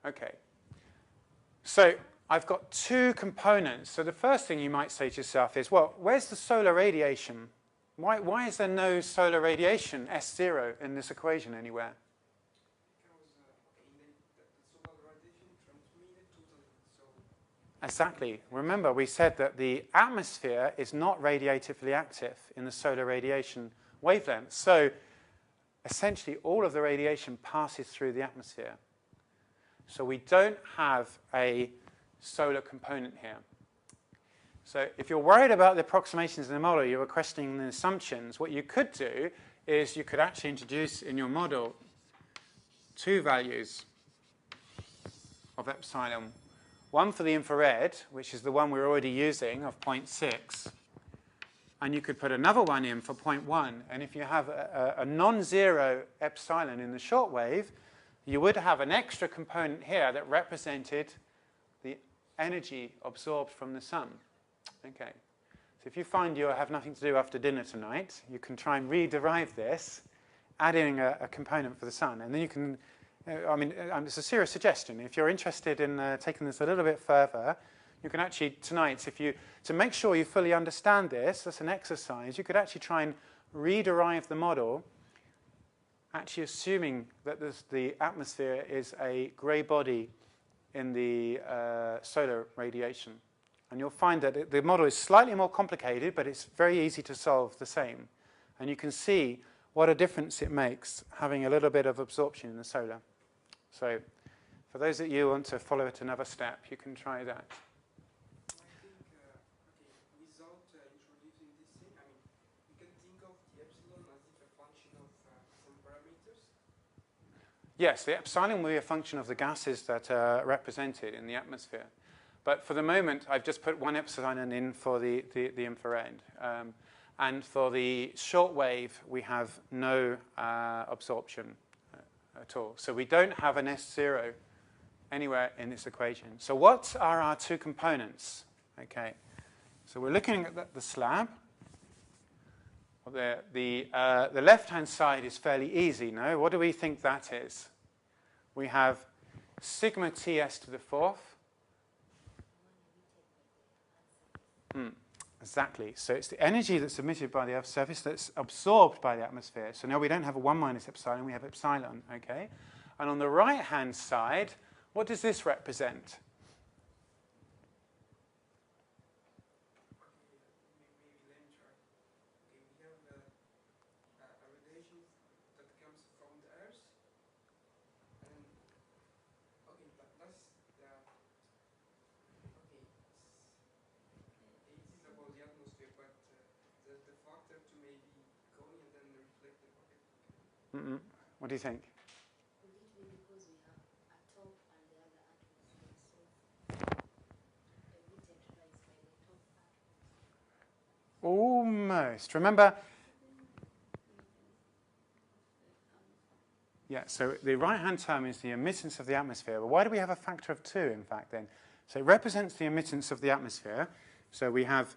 Okay, so I've got two components. So the first thing you might say to yourself is, well, where's the solar radiation? Why is there no solar radiation, S0, in this equation anywhere? Because the solar radiation transmitted to the soul. Exactly. Remember, we said that the atmosphere is not radiatively active in the solar radiation wavelength. So essentially, all of the radiation passes through the atmosphere. So we don't have a solar component here. So if you're worried about the approximations in the model, you were questioning the assumptions, what you could do is you could actually introduce in your model two values of epsilon. One for the infrared, which is the one we're already using, of 0.6. And you could put another one in for 0.1. And if you have a non-zero epsilon in the shortwave, you would have an extra component here that represented the energy absorbed from the sun. Okay. So if you find you have nothing to do after dinner tonight, you can try and rederive this, adding a component for the sun. And then you can, it's a serious suggestion. If you're interested in taking this a little bit further, you can actually tonight, to make sure you fully understand this, that's an exercise, you could actually try and rederive the model, actually assuming that the atmosphere is a grey body in the solar radiation. And you'll find that the model is slightly more complicated, but it's very easy to solve the same. And you can see what a difference it makes having a little bit of absorption in the solar. So for those of you who want to follow it another step, you can try that. I think, without introducing this thing, you can think of the epsilon as if a function of some parameters. Yes, the epsilon will be a function of the gases that are represented in the atmosphere. But for the moment, I've just put one epsilon in for the infrared. And for the short wave, we have no absorption at all. So we don't have an S0 anywhere in this equation. So what are our two components? Okay, so we're looking at the slab. The left-hand side is fairly easy, no? What do we think that is? We have sigma Ts to the fourth. Exactly. So it's the energy that's emitted by the Earth's surface that's absorbed by the atmosphere. So now we don't have a 1 minus epsilon, we have epsilon, okay? And on the right-hand side, what does this represent? Maybe let me try. Okay, we have a radiation that comes from the Earth. And, okay, that's the... Okay, it is about the atmosphere, but the factor to maybe go and then reflect the pocket. What do you think? Would it be because we have a top and the other atmosphere, so emitted rise by the top atmosphere? almost. Remember, yeah, so the right-hand term is the emittance of the atmosphere. But why do we have a factor of 2, in fact, then? So it represents the emittance of the atmosphere. So we have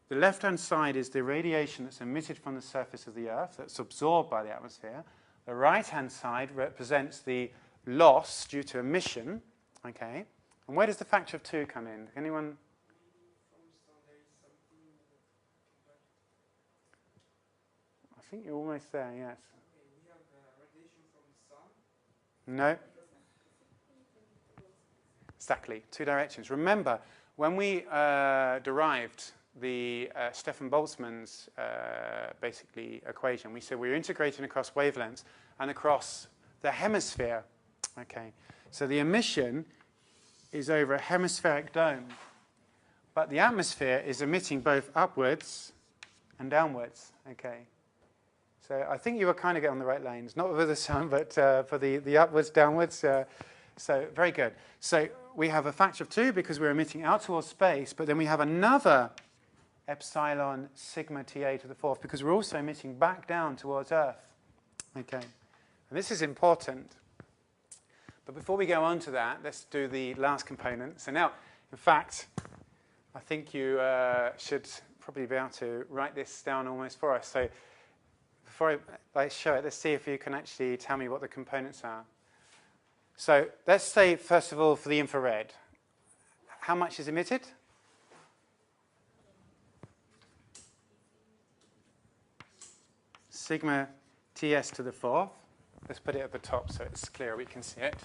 the left-hand side is the radiation that's emitted from the surface of the Earth, that's absorbed by the atmosphere. The right-hand side represents the loss due to emission, okay? And where does the factor of 2 come in? Anyone? I think you're almost there, yes. Okay, we have radiation from the sun. No. Exactly, 2 directions. Remember, when we derived the Stefan Boltzmann's basically equation, we said we're integrating across wavelengths and across the hemisphere. Okay, so the emission is over a hemispheric dome, but the atmosphere is emitting both upwards and downwards. Okay, so I think you were kind of getting on the right lanes, not for the sun, but for the upwards, downwards. So very good. So we have a factor of 2 because we're emitting out towards space, but then we have another epsilon sigma Ta to the 4th because we're also emitting back down towards Earth. Okay, and this is important. But before we go on to that, let's do the last component. So now, in fact, I think you should probably be able to write this down almost for us. So before I show it, let's see if you can actually tell me what the components are. So let's say, first of all, for the infrared, how much is emitted? Sigma Ts to the 4th. Let's put it at the top so it's clear we can see it.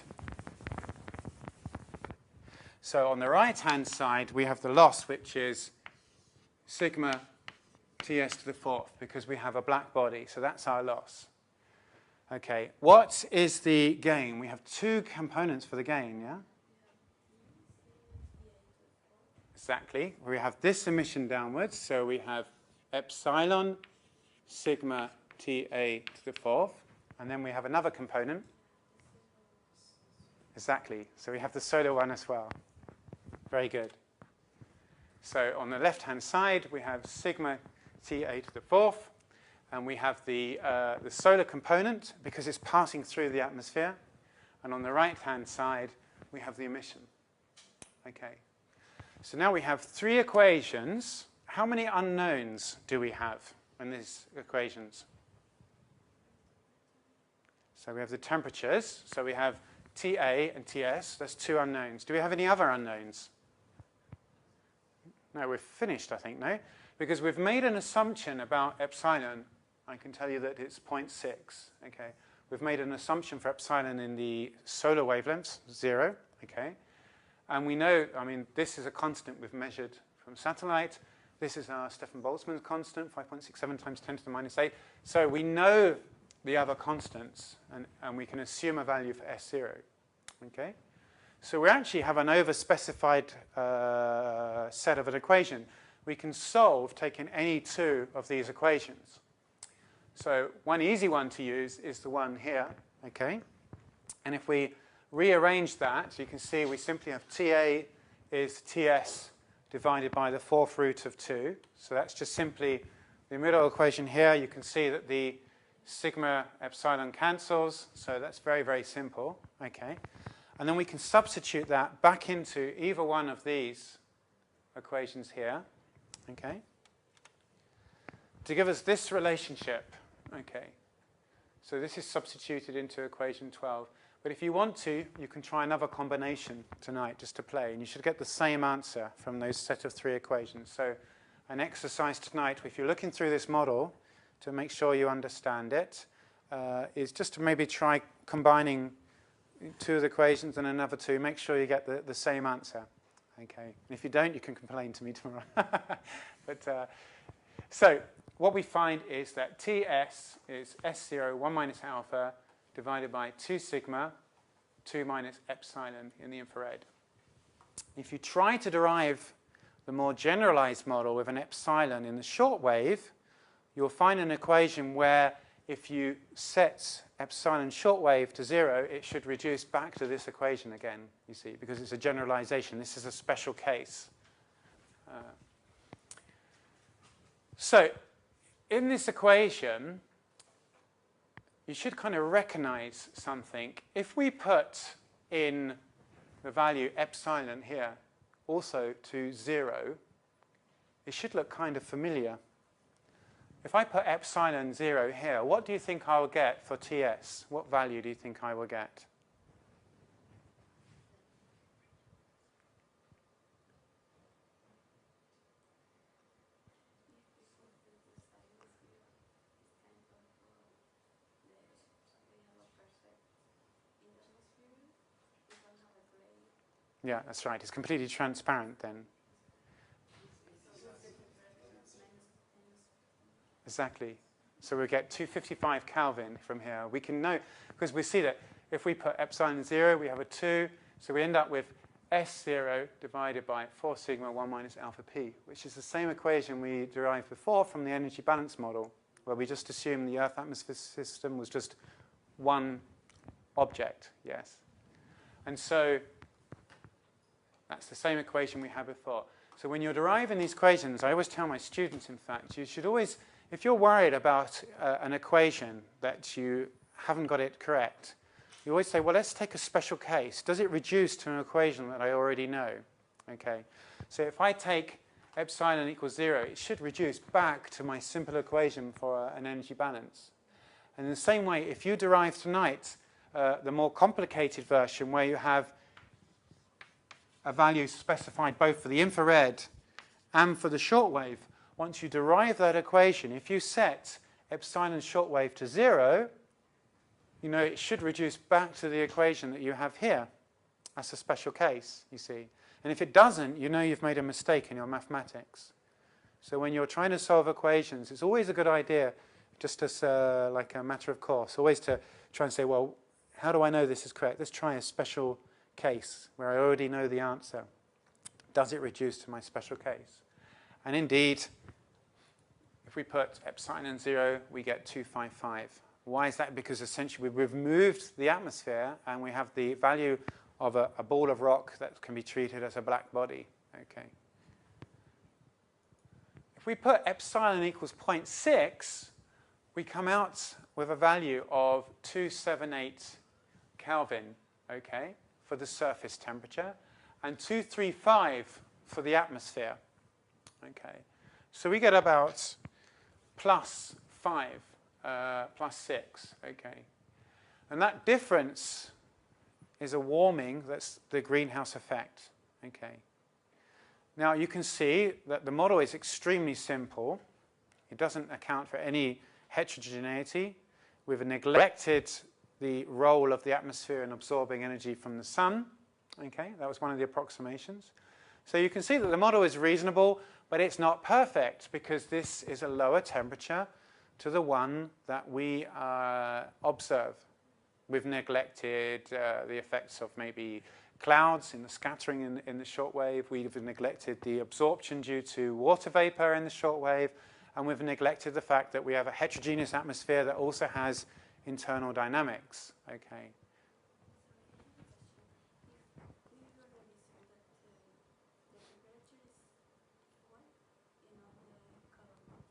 So on the right-hand side, we have the loss, which is sigma Ts to the 4th, because we have a black body. So that's our loss. Okay, what is the gain? We have 2 components for the gain, yeah? Exactly. We have this emission downwards, so we have epsilon sigma Ta to the 4th. And then we have another component. Exactly. So we have the solar one as well. Very good. So on the left-hand side, we have sigma Ta to the 4th. And we have the solar component because it's passing through the atmosphere. And on the right-hand side, we have the emission. Okay. So now we have 3 equations. How many unknowns do we have in these equations? So we have the temperatures. So we have Ta and Ts. That's 2 unknowns. Do we have any other unknowns? No, we're finished, I think, no? Because we've made an assumption about epsilon. I can tell you that it's 0.6. Okay. We've made an assumption for epsilon in the solar wavelengths, 0. Okay. And we know, I mean, this is a constant we've measured from satellite. This is our Stefan Boltzmann's constant, 5.67 times 10 to the minus 8. So we know the other constants, and we can assume a value for S0. Okay? So we actually have an overspecified set of an equation. We can solve taking any 2 of these equations. So one easy one to use is the one here. Okay? And if we rearrange that, you can see we simply have Ta is Ts divided by the 4th root of 2. So that's just simply the middle equation here. You can see that the sigma epsilon cancels, so that's very, very simple. Okay, and then we can substitute that back into either one of these equations here, okay, to give us this relationship. Okay, so this is substituted into equation 12. But if you want to, you can try another combination tonight just to play, and you should get the same answer from those set of 3 equations. So an exercise tonight, if you're looking through this model, to make sure you understand it, is just to maybe try combining 2 of the equations and another 2. Make sure you get the same answer. Okay. And if you don't, you can complain to me tomorrow. But so what we find is that Ts is S0, 1 minus alpha, divided by 2 sigma, 2 minus epsilon in the infrared. If you try to derive the more generalized model with an epsilon in the short wave, you'll find an equation where if you set epsilon shortwave to 0, it should reduce back to this equation again, you see, because it's a generalization. This is a special case. So in this equation, you should kind of recognize something. If we put in the value epsilon here also to 0, it should look kind of familiar. If I put epsilon 0 here, what do you think I will get for TS? What value do you think I will get? Yeah, that's right. It's completely transparent then. Exactly. So we get 255 Kelvin from here. We can know, because we see that if we put epsilon 0, we have a 2. So we end up with S0 divided by 4 sigma 1 minus alpha p, which is the same equation we derived before from the energy balance model, where we just assumed the Earth-atmosphere system was just one object, yes. And so that's the same equation we had before. So when you're deriving these equations, I always tell my students, in fact, you should always, if you're worried about an equation that you haven't got it correct, you always say, well, let's take a special case. Does it reduce to an equation that I already know? Okay. So if I take epsilon equals 0, it should reduce back to my simple equation for an energy balance. And in the same way, if you derive tonight the more complicated version where you have a value specified both for the infrared and for the shortwave, once you derive that equation, if you set epsilon shortwave to 0, you know it should reduce back to the equation that you have here. That's a special case, you see. And if it doesn't, you know you've made a mistake in your mathematics. So when you're trying to solve equations, it's always a good idea, just as like a matter of course, always to try and say, well, how do I know this is correct? Let's try a special case where I already know the answer. Does it reduce to my special case? And indeed, if we put epsilon 0, we get 255. Why is that? Because essentially we've removed the atmosphere and we have the value of a ball of rock that can be treated as a black body. Okay. If we put epsilon equals 0.6, we come out with a value of 278 Kelvin, okay, for the surface temperature, and 235 for the atmosphere. Okay, so we get about plus 5, plus 6. Okay, and that difference is a warming. That's the greenhouse effect. Okay. Now you can see that the model is extremely simple. It doesn't account for any heterogeneity. We've neglected the role of the atmosphere in absorbing energy from the sun. Okay, that was one of the approximations. So you can see that the model is reasonable, but it's not perfect because this is a lower temperature to the one that we observe. We've neglected the effects of maybe clouds in the scattering in the shortwave. We've neglected the absorption due to water vapor in the shortwave. And we've neglected the fact that we have a heterogeneous atmosphere that also has internal dynamics. Okay.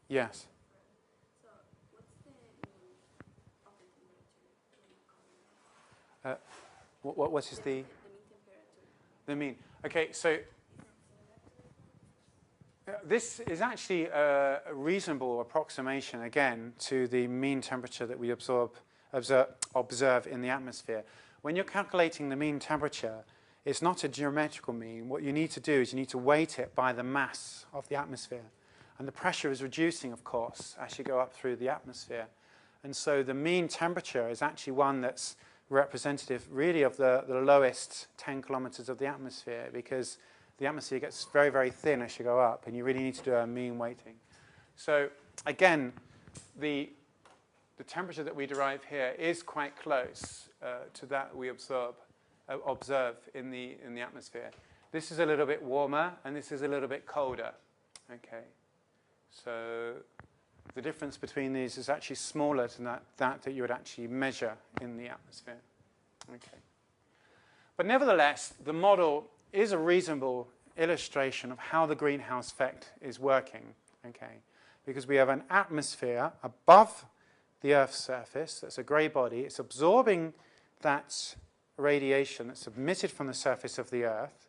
Yes. So what's the mean of the temperature? What is the The mean temperature. the mean? Okay, so this is actually a reasonable approximation, again, to the mean temperature that we observe in the atmosphere. When you're calculating the mean temperature, it's not a geometrical mean. What you need to do is you need to weight it by the mass of the atmosphere. And the pressure is reducing, of course, as you go up through the atmosphere. And so the mean temperature is actually one that's representative, really, of the lowest 10 kilometers of the atmosphere, because the atmosphere gets very, very thin as you go up, and you really need to do a mean weighting. So again, the temperature that we derive here is quite close to that we observe in the atmosphere. This is a little bit warmer, and this is a little bit colder. Okay, so the difference between these is actually smaller than that you would actually measure in the atmosphere. Okay, but nevertheless, the model is a reasonable illustration of how the greenhouse effect is working. Okay, because we have an atmosphere above the Earth's surface. That's a grey body. It's absorbing that radiation that's emitted from the surface of the Earth.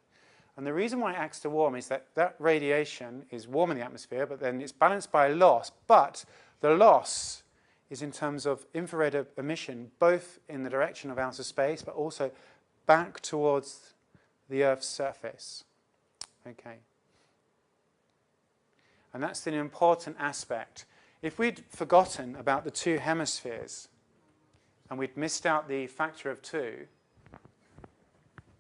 And the reason why it acts to warm is that that radiation is warming the atmosphere, but then it's balanced by a loss. But the loss is in terms of infrared emission, both in the direction of outer space, but also back towards the Earth's surface. Okay. And that's an important aspect. If we'd forgotten about the two hemispheres and we'd missed out the factor of 2,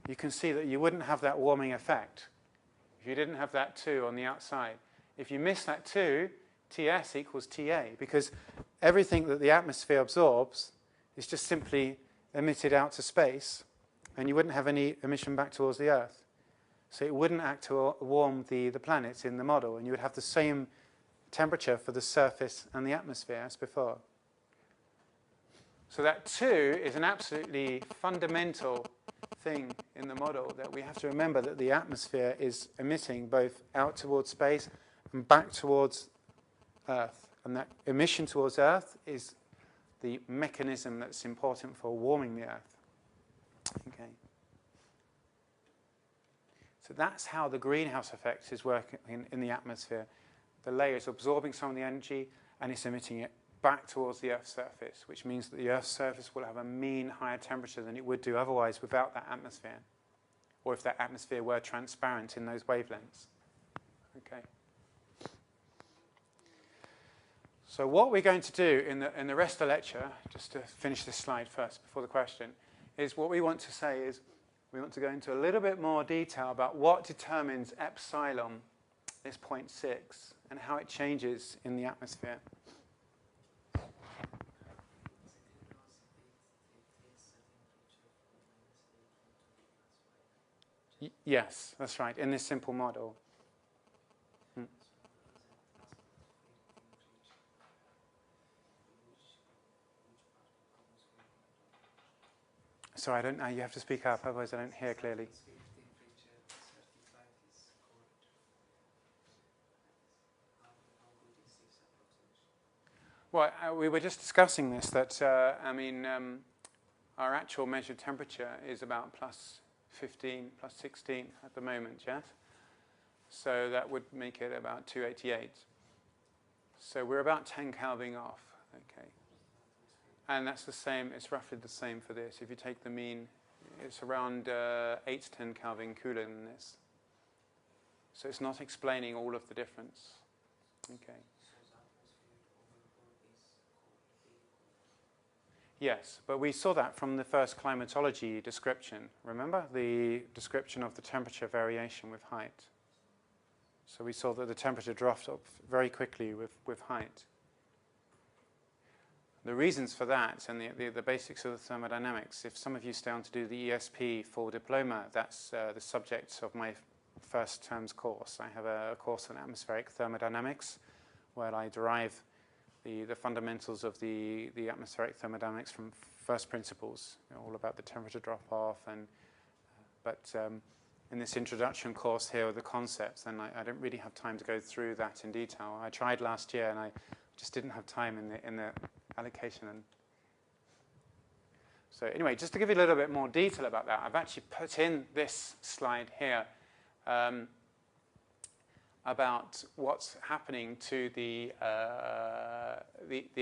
you can see that you wouldn't have that warming effect if you didn't have that 2 on the outside. If you miss that 2, Ts equals Ta, because everything that the atmosphere absorbs is just simply emitted out to space, and you wouldn't have any emission back towards the Earth. So it wouldn't act to warm the planets in the model, and you would have the same temperature for the surface and the atmosphere as before. So that 2 is an absolutely fundamental thing in the model, that we have to remember that the atmosphere is emitting both out towards space and back towards Earth. And that emission towards Earth is the mechanism that's important for warming the Earth. Okay. So that's how the greenhouse effect is working in the atmosphere. The layer is absorbing some of the energy and it's emitting it back towards the Earth's surface, which means that the Earth's surface will have a mean higher temperature than it would do otherwise without that atmosphere, or if that atmosphere were transparent in those wavelengths. Okay. So what we're going to do in the rest of the lecture, just to finish this slide first before the question, is what we want to say is we want to go into a little bit more detail about what determines epsilon, this 0.6, and how it changes in the atmosphere. Yes, that's right, in this simple model. Sorry, I don't know. You have to speak up, otherwise I don't hear clearly. Well, we were just discussing this, that, our actual measured temperature is about plus 15, plus 16 at the moment, yes? So that would make it about 288. So we're about 10 Kelvin off, okay? And that's the same, it's roughly the same for this. If you take the mean, it's around 8 to 10 Kelvin cooler than this. So it's not explaining all of the difference. Okay. Yes, but we saw that from the first climatology description. Remember the description of the temperature variation with height? So we saw that the temperature dropped off very quickly with height. The reasons for that and the basics of the thermodynamics, if some of you stay on to do the ESP for Diploma, that's the subject of my first term's course. I have a course on atmospheric thermodynamics where I derive the fundamentals of the atmospheric thermodynamics from first principles, all about the temperature drop-off. But in this introduction course here with the concepts, and I don't really have time to go through that in detail. I tried last year and I just didn't have time in the allocation. And so anyway, just to give you a little bit more detail about that, I've actually put in this slide here about what's happening to the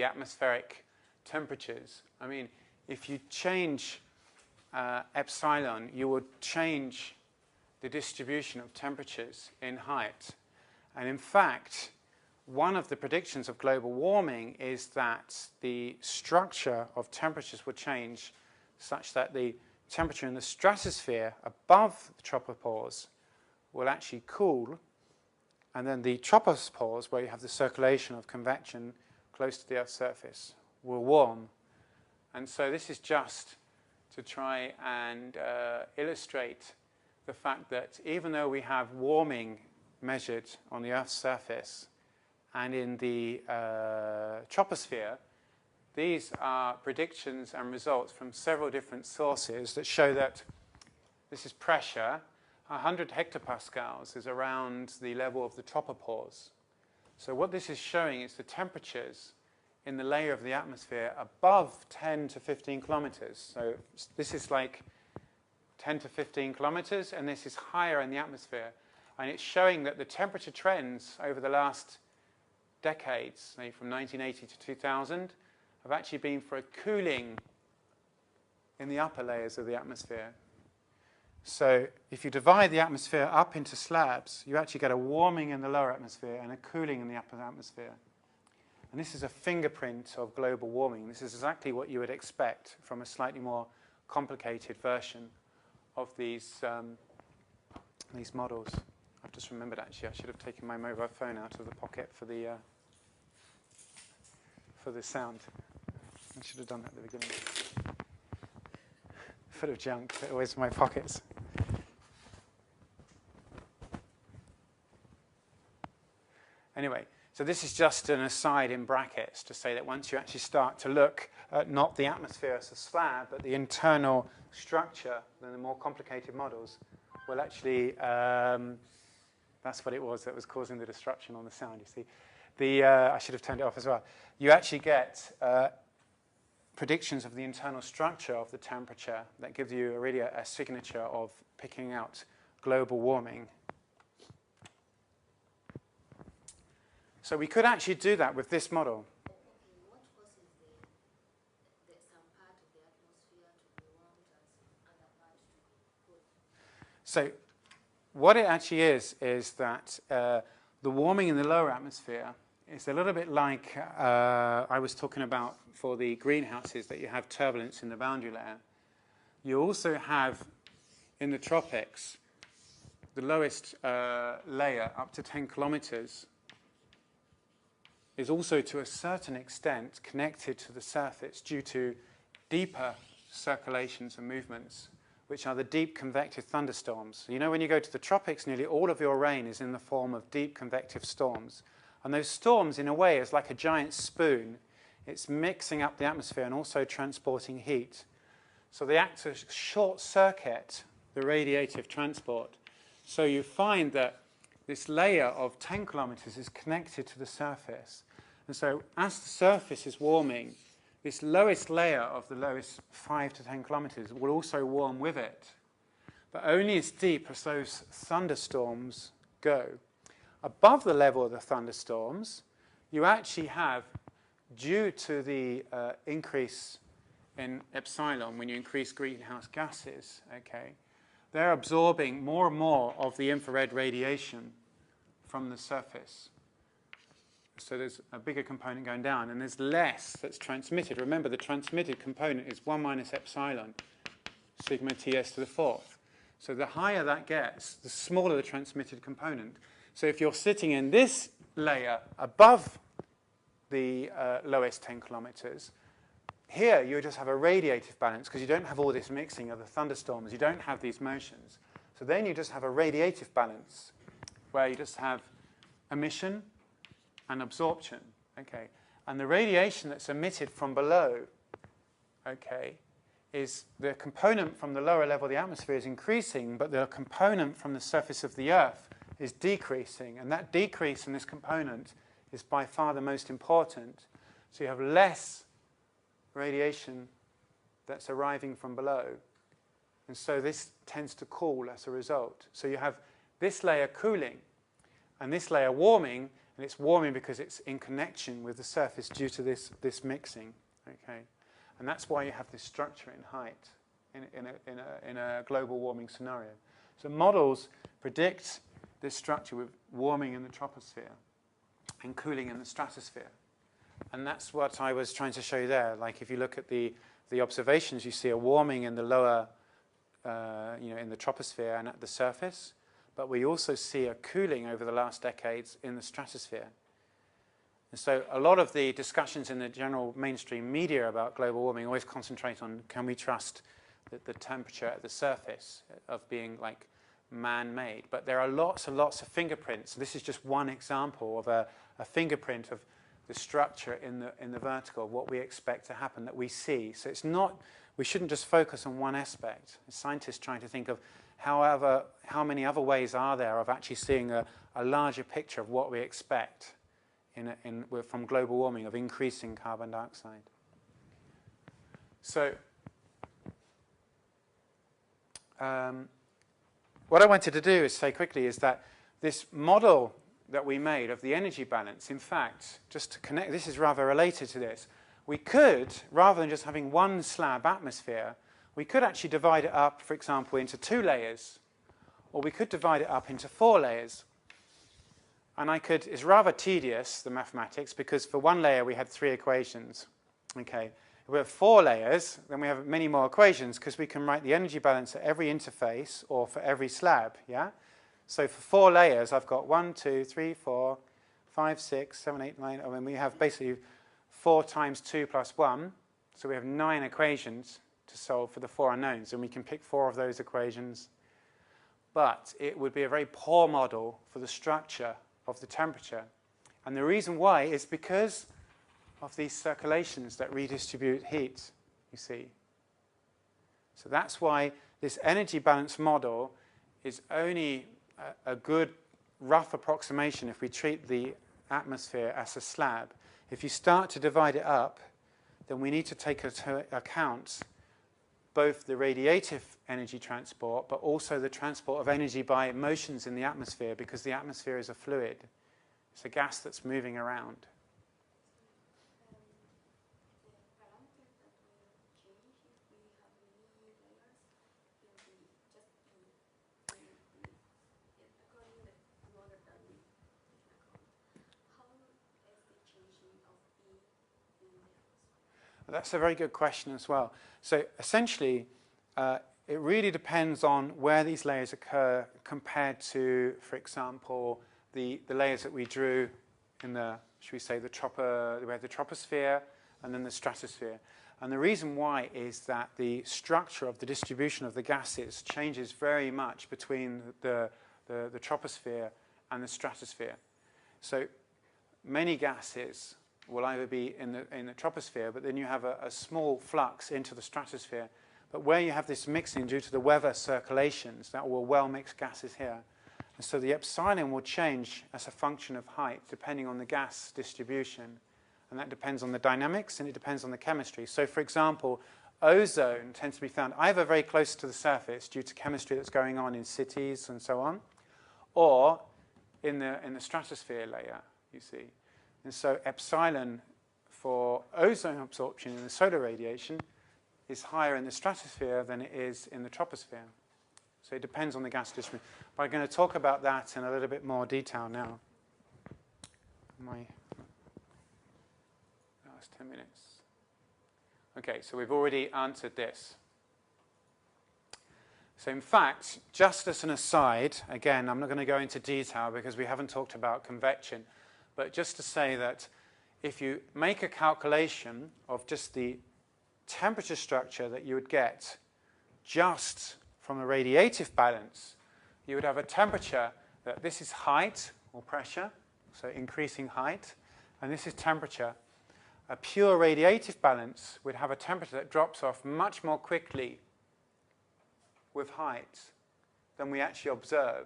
atmospheric temperatures. I mean, if you change epsilon, you would change the distribution of temperatures in height. And in fact, one of the predictions of global warming is that the structure of temperatures will change such that the temperature in the stratosphere above the tropopause will actually cool, and then the tropospause, where you have the circulation of convection close to the Earth's surface, will warm. And so this is just to try and illustrate the fact that even though we have warming measured on the Earth's surface and in the troposphere, these are predictions and results from several different sources that show that this is pressure. 100 hectopascals is around the level of the tropopause. So what this is showing is the temperatures in the layer of the atmosphere above 10 to 15 kilometers. So this is like 10 to 15 kilometers, and this is higher in the atmosphere. And it's showing that the temperature trends over the last decades, say from 1980 to 2000, have actually been for a cooling in the upper layers of the atmosphere. So if you divide the atmosphere up into slabs, you actually get a warming in the lower atmosphere and a cooling in the upper atmosphere. And this is a fingerprint of global warming. This is exactly what you would expect from a slightly more complicated version of these models. I've just remembered, actually, I should have taken my mobile phone out of the pocket for the sound. I should have done that at the beginning. Full of junk, but always in my pockets. Anyway, so this is just an aside in brackets to say that once you actually start to look at not the atmosphere as a slab, but the internal structure, then the more complicated models will actually, that's what it was that was causing the disruption on the sound, you see. I should have turned it off as well. You actually get predictions of the internal structure of the temperature that gives you really a signature of picking out global warming. So we could actually do that with this model. What causes some part of the atmosphere to be warmed and some other part to be cooled? So what it actually is that the warming in the lower atmosphere is a little bit like I was talking about for the greenhouses, that you have turbulence in the boundary layer. You also have in the tropics the lowest layer up to 10 kilometers is also to a certain extent connected to the surface due to deeper circulations and movements, which are the deep convective thunderstorms. You know, when you go to the tropics, nearly all of your rain is in the form of deep convective storms. And those storms, in a way, is like a giant spoon. It's mixing up the atmosphere and also transporting heat. So they act to short circuit the radiative transport. So you find that this layer of 10 kilometers is connected to the surface. And so as the surface is warming, this lowest layer of the lowest 5 to 10 kilometers will also warm with it, but only as deep as those thunderstorms go. Above the level of the thunderstorms, you actually have, due to the increase in epsilon, when you increase greenhouse gases, okay, they're absorbing more and more of the infrared radiation from the surface. So there's a bigger component going down, and there's less that's transmitted. Remember, the transmitted component is 1 minus epsilon, sigma ts to the fourth. So the higher that gets, the smaller the transmitted component. So if you're sitting in this layer above the lowest 10 kilometers, here you just have a radiative balance because you don't have all this mixing of the thunderstorms. You don't have these motions. So then you just have a radiative balance where you just have emission and absorption. Okay, and the radiation that's emitted from below, okay, is the component from the lower level of the atmosphere is increasing, but the component from the surface of the Earth is decreasing, and that decrease in this component is by far the most important. So you have less radiation that's arriving from below, and so this tends to cool as a result. So you have this layer cooling and this layer warming, and it's warming because it's in connection with the surface due to this mixing. Okay, and that's why you have this structure in height in a global warming scenario. So models predict this structure with warming in the troposphere and cooling in the stratosphere. And that's what I was trying to show you there. Like if you look at the observations, you see a warming in the lower, in the troposphere and at the surface. But we also see a cooling over the last decades in the stratosphere. And so a lot of the discussions in the general mainstream media about global warming always concentrate on, can we trust the temperature at the surface of being like man-made? But there are lots and lots of fingerprints. This is just one example of a fingerprint of the structure in the vertical, what we expect to happen that we see. So it's not, we shouldn't just focus on one aspect. Scientists trying to think of how many other ways are there of actually seeing a larger picture of what we expect from global warming, of increasing carbon dioxide. So what I wanted to do is say quickly is that this model that we made of the energy balance, in fact, just to connect, this is rather related to this. We could, rather than just having one slab atmosphere, we could actually divide it up, for example, into 2 layers, or we could divide it up into 4 layers. And it's rather tedious, the mathematics, because for 1 layer we had 3 equations. Okay. If we have 4 layers, then we have many more equations, because we can write the energy balance at every interface or for every slab, yeah? So for 4 layers, I've got 1, 2, 3, 4, 5, 6, 7, 8, 9. I mean, we have basically 4 times 2 plus 1. So we have 9 equations to solve for the 4 unknowns, and we can pick 4 of those equations. But it would be a very poor model for the structure of the temperature. And the reason why is because of these circulations that redistribute heat, you see. So that's why this energy balance model is only a good rough approximation if we treat the atmosphere as a slab. If you start to divide it up, then we need to take into account both the radiative energy transport, but also the transport of energy by motions in the atmosphere, because the atmosphere is a fluid. It's a gas that's moving around. That's a very good question as well. So essentially, it really depends on where these layers occur compared to, for example, the layers that we drew in the, should we say, we have the troposphere and then the stratosphere. And the reason why is that the structure of the distribution of the gases changes very much between the troposphere and the stratosphere. So many gases will either be in the troposphere, but then you have a small flux into the stratosphere. But where you have this mixing due to the weather circulations, that will well mix gases here. And so the epsilon will change as a function of height depending on the gas distribution. And that depends on the dynamics and it depends on the chemistry. So for example, ozone tends to be found either very close to the surface due to chemistry that's going on in cities and so on, or in the stratosphere layer, you see. And so epsilon for ozone absorption in the solar radiation is higher in the stratosphere than it is in the troposphere. So it depends on the gas distribution. But I'm going to talk about that in a little bit more detail now. My last 10 minutes. Okay, so we've already answered this. So in fact, just as an aside, again, I'm not going to go into detail because we haven't talked about convection, but just to say that if you make a calculation of just the temperature structure that you would get just from a radiative balance, you would have a temperature that this is height or pressure, so increasing height, and this is temperature. A pure radiative balance would have a temperature that drops off much more quickly with height than we actually observe.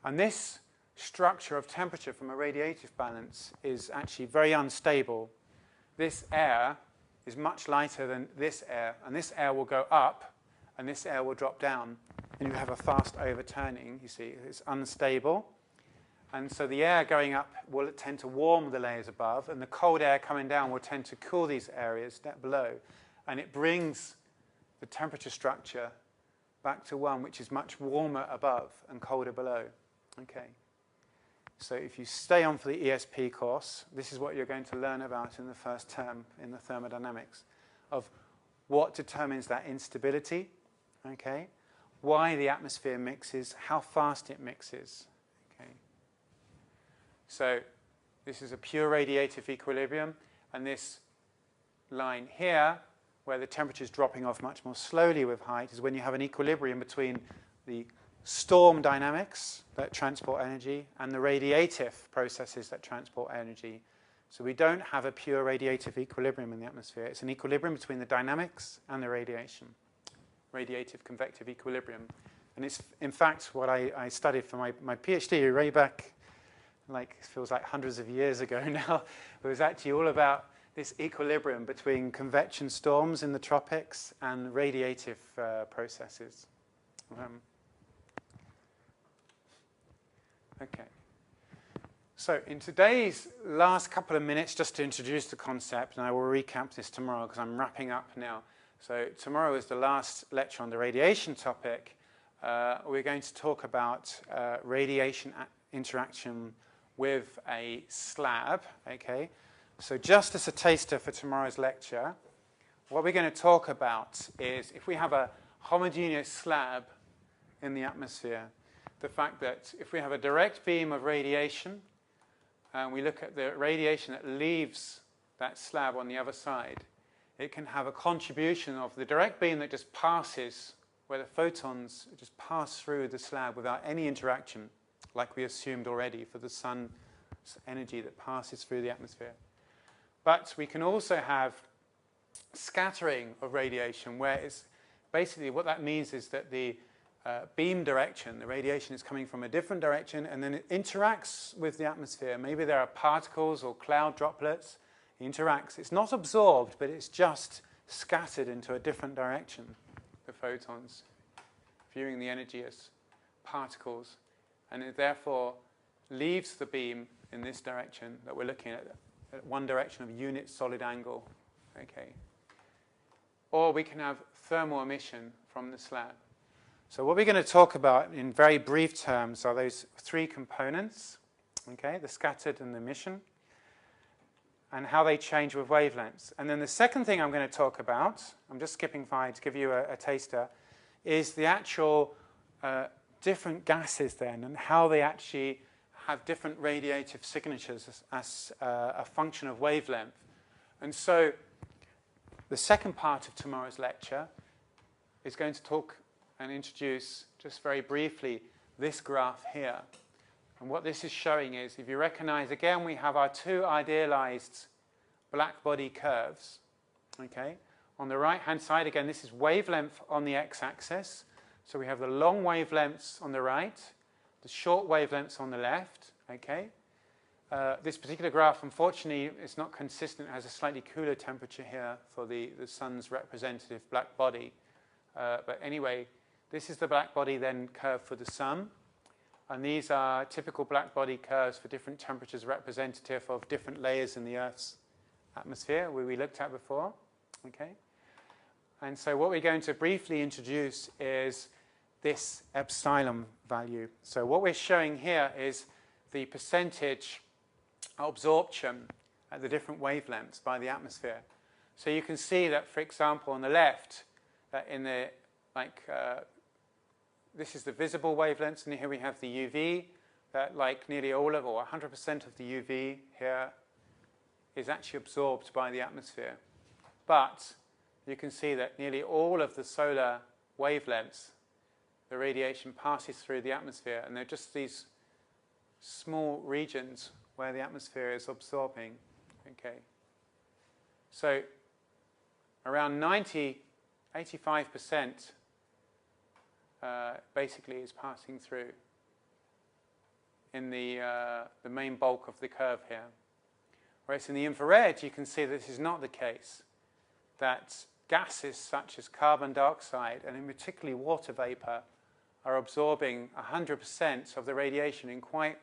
And this structure of temperature from a radiative balance is actually very unstable. This air is much lighter than this air, and this air will go up, and this air will drop down, and you have a fast overturning, you see. It's unstable, and so the air going up will tend to warm the layers above, and the cold air coming down will tend to cool these areas below, and it brings the temperature structure back to one which is much warmer above and colder below. Okay. So if you stay on for the ESP course, this is what you're going to learn about in the first term in the thermodynamics of what determines that instability, okay? Why the atmosphere mixes, how fast it mixes, okay? So this is a pure radiative equilibrium, and this line here, where the temperature is dropping off much more slowly with height, is when you have an equilibrium between the storm dynamics that transport energy and the radiative processes that transport energy. So we don't have a pure radiative equilibrium in the atmosphere. It's an equilibrium between the dynamics and the radiation. Radiative convective equilibrium. And it's, in fact, what I studied for my PhD way back like it feels like hundreds of years ago now. It was actually all about this equilibrium between convection storms in the tropics and radiative processes. Okay. So in today's last couple of minutes, just to introduce the concept, and I will recap this tomorrow because I'm wrapping up now. So tomorrow is the last lecture on the radiation topic. We're going to talk about radiation interaction with a slab, okay? So just as a taster for tomorrow's lecture, what we're going to talk about is if we have a homogeneous slab in the atmosphere, the fact that if we have a direct beam of radiation, and we look at the radiation that leaves that slab on the other side, it can have a contribution of the direct beam that just passes, where the photons just pass through the slab without any interaction, like we assumed already for the sun's energy that passes through the atmosphere. But we can also have scattering of radiation, where it's basically what that means is that the beam direction, the radiation is coming from a different direction, and then it interacts with the atmosphere. Maybe there are particles or cloud droplets. It interacts. It's not absorbed, but it's just scattered into a different direction, the photons, viewing the energy as particles. And it therefore leaves the beam in this direction that we're looking at one direction of unit solid angle. Okay. Or we can have thermal emission from the slab. So what we're going to talk about in very brief terms are those three components, okay, the scattered and the emission, and how they change with wavelengths. And then the second thing I'm going to talk about, I'm just skipping 5 to give you a taster, is the actual different gases then, and how they actually have different radiative signatures as a function of wavelength. And so the second part of tomorrow's lecture is going to talk and introduce, just very briefly, this graph here. And what this is showing is, if you recognize, again, we have our two idealized black body curves. Okay? On the right-hand side, again, this is wavelength on the x-axis. So we have the long wavelengths on the right, the short wavelengths on the left. Okay? This particular graph, unfortunately, is not consistent. It has a slightly cooler temperature here for the sun's representative black body. But anyway, this is the black body then curve for the sun. And these are typical black body curves for different temperatures representative of different layers in the Earth's atmosphere, where we looked at before. Okay? And so what we're going to briefly introduce is this epsilon value. So what we're showing here is the percentage absorption at the different wavelengths by the atmosphere. So you can see that, for example, on the left, that in the this is the visible wavelengths, and here we have the UV, that like nearly all of, or 100% of the UV here is actually absorbed by the atmosphere. But you can see that nearly all of the solar wavelengths, the radiation passes through the atmosphere, and they're just these small regions where the atmosphere is absorbing. Okay. So around 85% basically is passing through in the main bulk of the curve here. Whereas in the infrared, you can see that this is not the case. That gases such as carbon dioxide, and in particularly water vapor, are absorbing 100% of the radiation in quite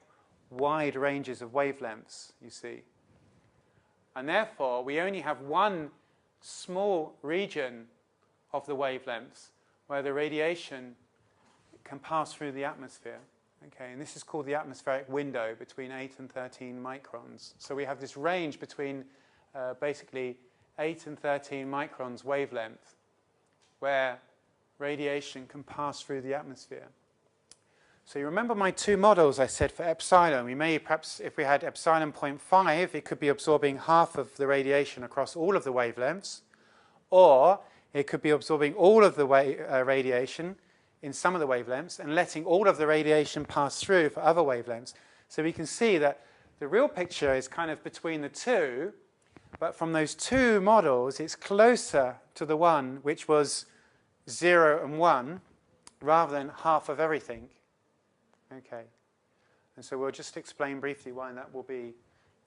wide ranges of wavelengths, you see. And therefore, we only have one small region of the wavelengths where the radiation can pass through the atmosphere. Okay, and this is called the atmospheric window between 8 and 13 microns. So we have this range between basically 8 and 13 microns wavelength where radiation can pass through the atmosphere. So you remember my two models I said for epsilon. We may perhaps, if we had epsilon 0.5, it could be absorbing half of the radiation across all of the wavelengths, or it could be absorbing all of the radiation in some of the wavelengths and letting all of the radiation pass through for other wavelengths. So we can see that the real picture is kind of between the two, but from those two models, it's closer to the one which was 0 and 1 rather than half of everything. Okay. And so we'll just explain briefly why that will be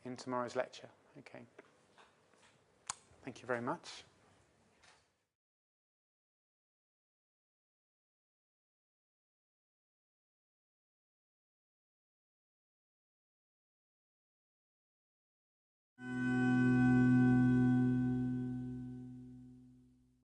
in tomorrow's lecture. Okay. Thank you very much.